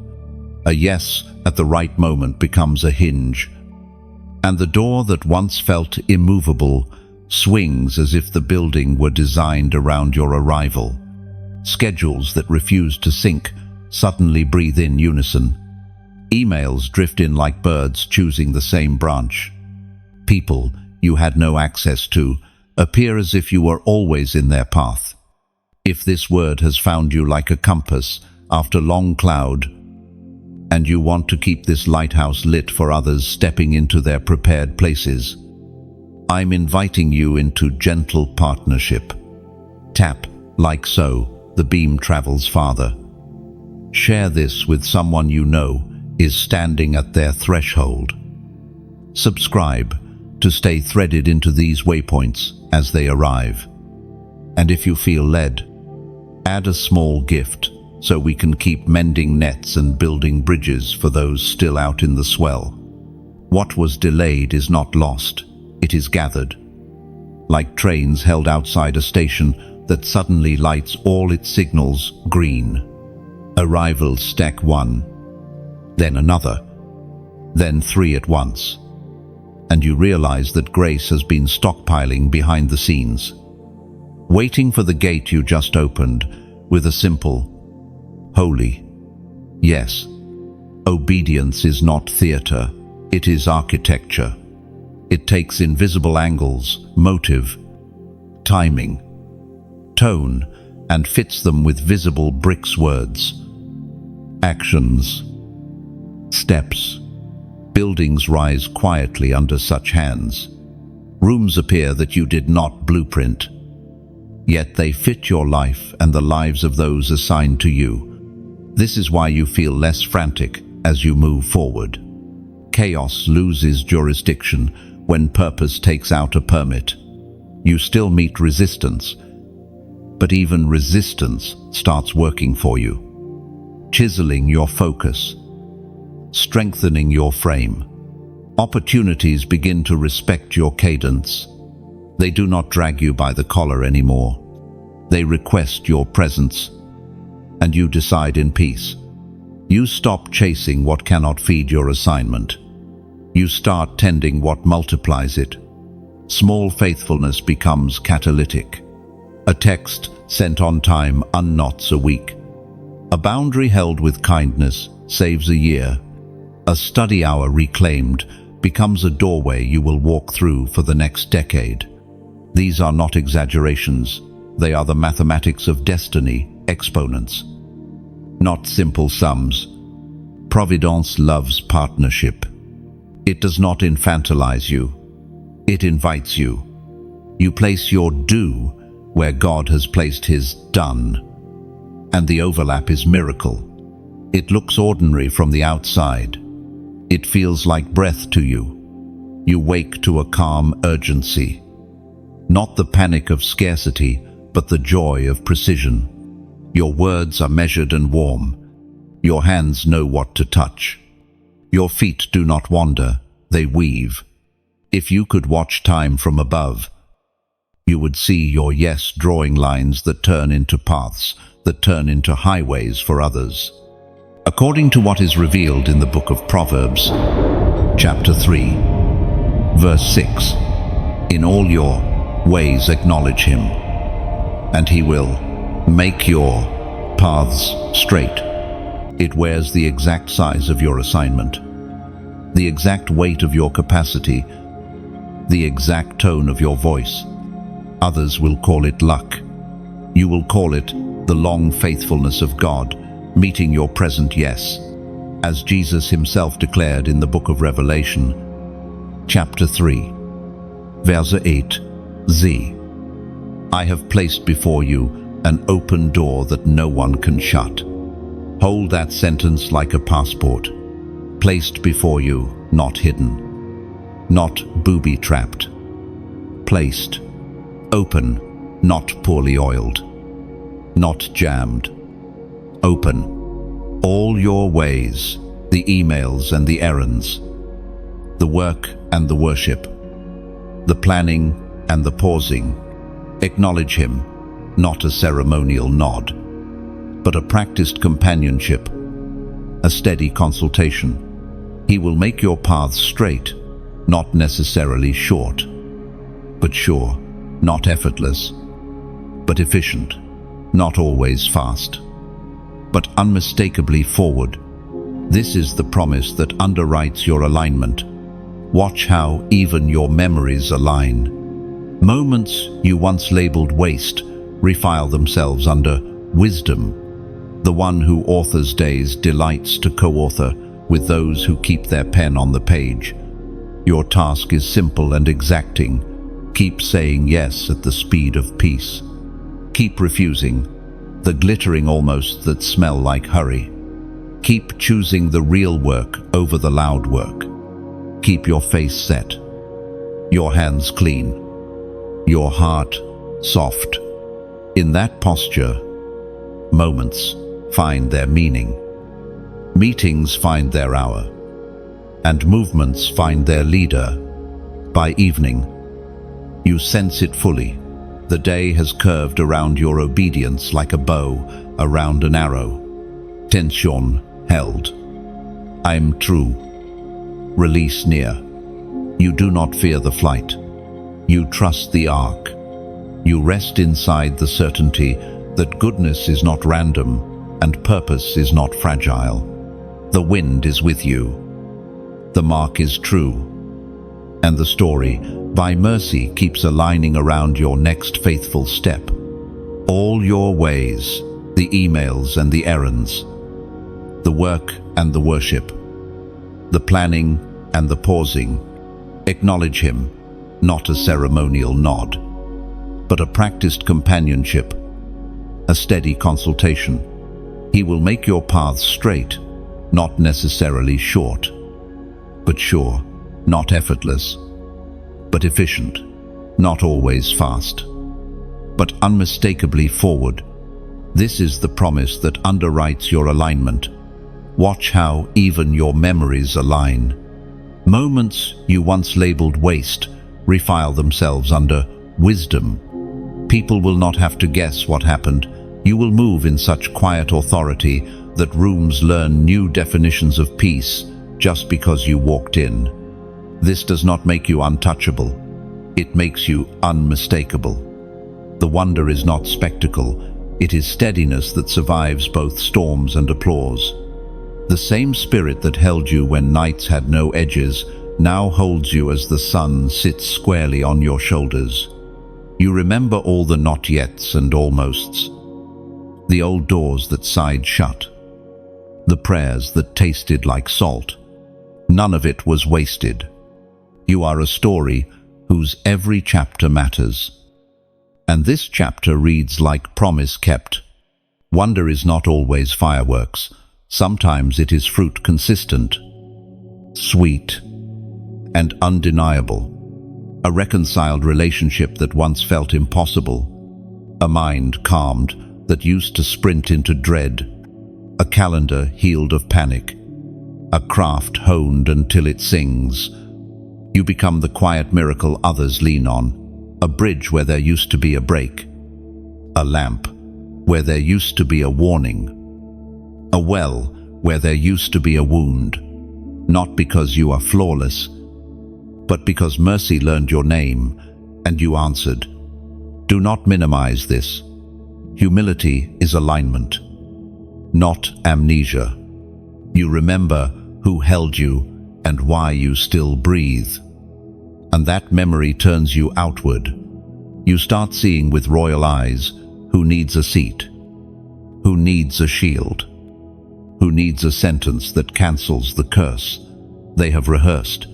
A yes at the right moment becomes a hinge, and the door that once felt immovable swings as if the building were designed around your arrival. Schedules that refuse to sync suddenly breathe in unison. Emails drift in like birds choosing the same branch. People you had no access to appear as if you were always in their path. If this word has found you like a compass after long cloud, and you want to keep this lighthouse lit for others stepping into their prepared places, I'm inviting you into gentle partnership. Tap, like so, the beam travels farther. Share this with someone you know is standing at their threshold. Subscribe to stay threaded into these waypoints as they arrive. And if you feel led, add a small gift so we can keep mending nets and building bridges for those still out in the swell. What was delayed is not lost, it is gathered. Like trains held outside a station that suddenly lights all its signals green. Arrivals stack one, then another, then three at once. And you realize that grace has been stockpiling behind the scenes, waiting for the gate you just opened with a simple, holy yes. Obedience is not theater, it is architecture. It takes invisible angles, motive, timing, tone, and fits them with visible bricks words. Actions, steps. Buildings rise quietly under such hands. Rooms appear that you did not blueprint, yet they fit your life and the lives of those assigned to you. This is why you feel less frantic as you move forward. Chaos loses jurisdiction when purpose takes out a permit. You still meet resistance, but even resistance starts working for you, chiseling your focus, strengthening your frame. Opportunities begin to respect your cadence. They do not drag you by the collar anymore. They request your presence, and you decide in peace. You stop chasing what cannot feed your assignment. You start tending what multiplies it. Small faithfulness becomes catalytic. A text sent on time unknots a week. A boundary held with kindness saves a year. A study hour reclaimed becomes a doorway you will walk through for the next decade. These are not exaggerations. They are the mathematics of destiny, exponents, not simple sums. Providence loves partnership. It does not infantilize you. It invites you. You place your do where God has placed his done, and the overlap is miracle. It looks ordinary from the outside. It feels like breath to you. you wake to a calm urgency. Not the panic of scarcity, but the joy of precision. Your words are measured and warm. Your hands know what to touch. Your feet do not wander, they weave. If you could watch time from above, you would see your yes drawing lines that turn into paths, that turn into highways for others. According to what is revealed in the book of Proverbs, chapter 3, verse 6, in all your ways acknowledge him, and he will make your paths straight. It wears the exact size of your assignment, the exact weight of your capacity, the exact tone of your voice. Others will call it luck. You will call it the long faithfulness of God, meeting your present yes, as Jesus himself declared in the book of Revelation, chapter 3, verse 8z. I have placed before you an open door that no one can shut. Hold that sentence like a passport. Placed before you, not hidden. Not booby-trapped. Placed. Open, not poorly oiled. Not jammed. Open. All your ways, the emails and the errands, the work and the worship, the planning and the pausing. Acknowledge him, not a ceremonial nod, but a practiced companionship, a steady consultation. He will make your paths straight, not necessarily short, but sure, not effortless, but efficient, not always fast, but unmistakably forward. This is the promise that underwrites your alignment. Watch how even your memories align. Moments you once labeled waste refile themselves under wisdom. The one who authors days delights to co-author with those who keep their pen on the page. Your task is simple and exacting. Keep saying yes at the speed of peace. Keep refusing the glittering almost that smell like hurry. Keep choosing the real work over the loud work. Keep your face set, your hands clean, your heart soft. In that posture, moments find their meaning, meetings find their hour, and movements find their leader. By evening, you sense it fully. The day has curved around your obedience like a bow around an arrow. Tension held. I'm true. Release near. You do not fear the flight. You trust the ark. You rest inside the certainty that goodness is not random and purpose is not fragile. The wind is with you. The mark is true. And the story, by mercy, keeps aligning around your next faithful step. All your ways, the emails and the errands, the work and the worship, the planning and the pausing. Acknowledge him, not a ceremonial nod, but a practiced companionship, a steady consultation. He will make your paths straight, not necessarily short, but sure, not effortless, but efficient, not always fast, but unmistakably forward. This is the promise that underwrites your alignment. Watch how even your memories align. Moments you once labeled waste refile themselves under wisdom. People will not have to guess what happened. You will move in such quiet authority that rooms learn new definitions of peace just because you walked in. This does not make you untouchable. It makes you unmistakable. The wonder is not spectacle. It is steadiness that survives both storms and applause. The same spirit that held you when nights had no edges now holds you as the sun sits squarely on your shoulders. You remember all the not-yets and almosts, the old doors that sighed shut, the prayers that tasted like salt. None of it was wasted. You are a story whose every chapter matters. And this chapter reads like promise kept. Wonder is not always fireworks. Sometimes it is fruit consistent, sweet, and undeniable. A reconciled relationship that once felt impossible. A mind calmed that used to sprint into dread. A calendar healed of panic. A craft honed until it sings. You become the quiet miracle others lean on. A bridge where there used to be a break. A lamp where there used to be a warning. A well where there used to be a wound. Not because you are flawless, but because mercy learned your name, and you answered. Do not minimize this. Humility is alignment, not amnesia. You remember who held you and why you still breathe. And that memory turns you outward. You start seeing with royal eyes who needs a seat, who needs a shield, who needs a sentence that cancels the curse they have rehearsed.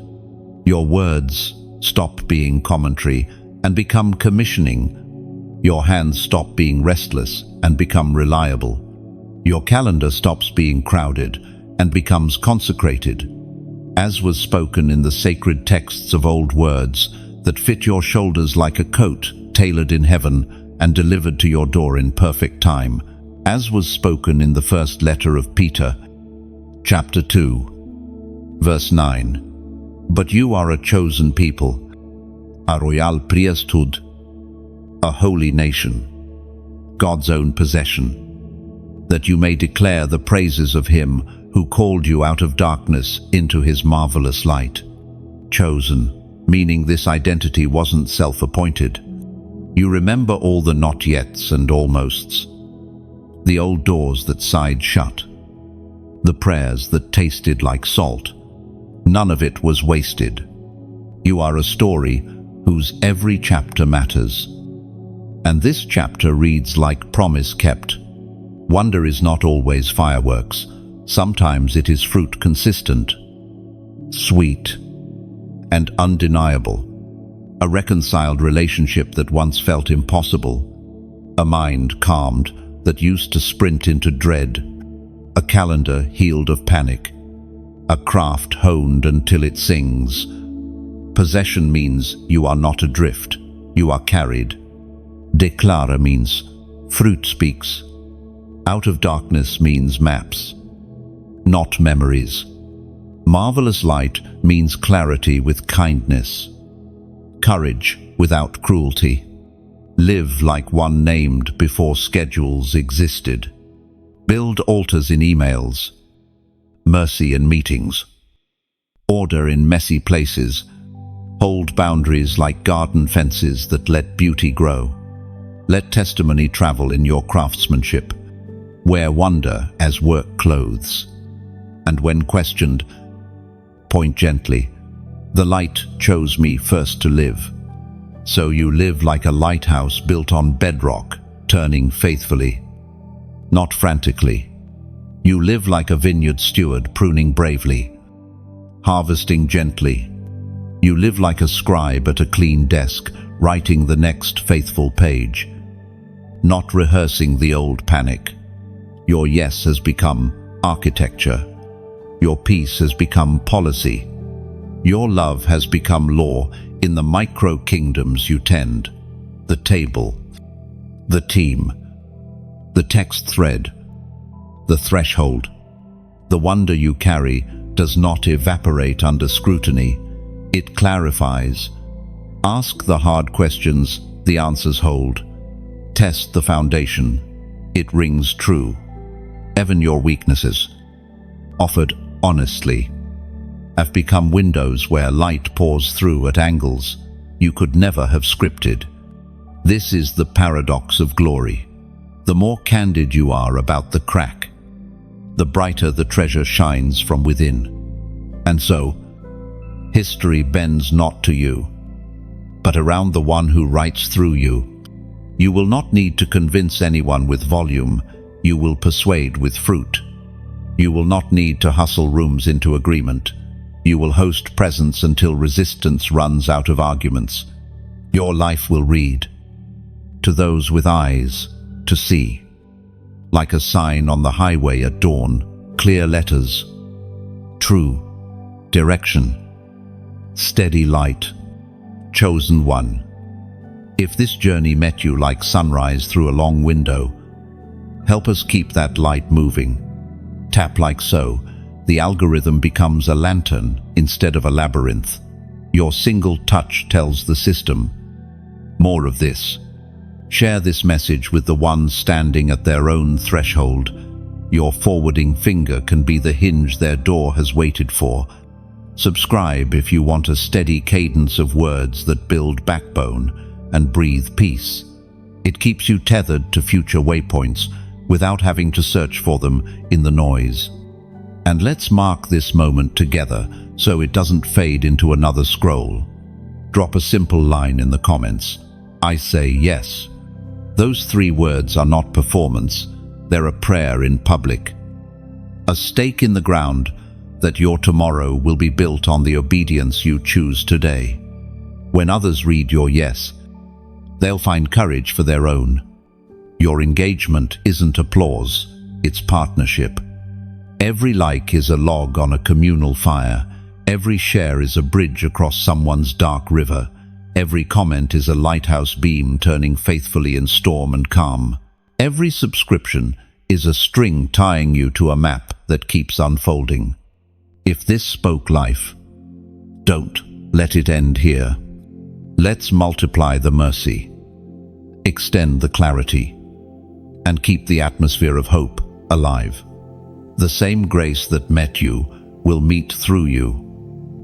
Your words stop being commentary and become commissioning. Your hands stop being restless and become reliable. Your calendar stops being crowded and becomes consecrated. As was spoken in the sacred texts of old words that fit your shoulders like a coat tailored in heaven and delivered to your door in perfect time. As was spoken in the first letter of Peter, chapter 2, verse 9. But you are a chosen people, a royal priesthood, a holy nation, God's own possession, that you may declare the praises of Him who called you out of darkness into His marvelous light. Chosen, meaning this identity wasn't self-appointed. You remember all the not-yets and almosts, the old doors that sighed shut, the prayers that tasted like salt. None of it was wasted. You are a story whose every chapter matters. And this chapter reads like promise kept. Wonder is not always fireworks. Sometimes it is fruit consistent, sweet, and undeniable. A reconciled relationship that once felt impossible. A mind calmed that used to sprint into dread. A calendar healed of panic. A craft honed until it sings. Possession means you are not adrift, you are carried. Declara means fruit speaks. Out of darkness means maps, not memories. Marvelous light means clarity with kindness. Courage without cruelty. Live like one named before schedules existed. Build altars in emails. Mercy in meetings. Order in messy places. Hold boundaries like garden fences that let beauty grow. Let testimony travel in your craftsmanship. Wear wonder as work clothes. And when questioned, point gently. The light chose me first to live. So you live like a lighthouse built on bedrock, turning faithfully, not frantically. You live like a vineyard steward, pruning bravely, harvesting gently. You live like a scribe at a clean desk, writing the next faithful page, not rehearsing the old panic. Your yes has become architecture. Your peace has become policy. Your love has become law in the micro-kingdoms you tend. The table, the team, the text thread, the threshold. The wonder you carry does not evaporate under scrutiny. It clarifies. Ask the hard questions, the answers hold. Test the foundation. It rings true. Even your weaknesses, offered honestly, have become windows where light pours through at angles you could never have scripted. This is the paradox of glory. The more candid you are about the crack, the brighter the treasure shines from within. And so, history bends not to you, but around the one who writes through you. You will not need to convince anyone with volume. You will persuade with fruit. You will not need to hustle rooms into agreement. You will host presence until resistance runs out of arguments. Your life will read, to those with eyes to see, like a sign on the highway at dawn, clear letters, true direction. Steady light. Chosen one. If this journey met you like sunrise through a long window, help us keep that light moving. Tap like so. The algorithm becomes a lantern instead of a labyrinth. Your single touch tells the system, more of this. Share this message with the ones standing at their own threshold. Your forwarding finger can be the hinge their door has waited for. Subscribe if you want a steady cadence of words that build backbone and breathe peace. It keeps you tethered to future waypoints without having to search for them in the noise. And let's mark this moment together so it doesn't fade into another scroll. Drop a simple line in the comments. I say yes. Those 3 words are not performance, they're a prayer in public. A stake in the ground that your tomorrow will be built on the obedience you choose today. When others read your yes, they'll find courage for their own. Your engagement isn't applause, it's partnership. Every like is a log on a communal fire. Every share is a bridge across someone's dark river. Every comment is a lighthouse beam turning faithfully in storm and calm. Every subscription is a string tying you to a map that keeps unfolding. If this spoke life, don't let it end here. Let's multiply the mercy, extend the clarity, and keep the atmosphere of hope alive. The same grace that met you will meet through you.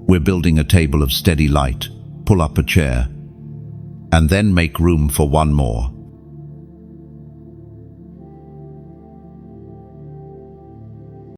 We're building a table of steady light. Pull up a chair, and then make room for one more.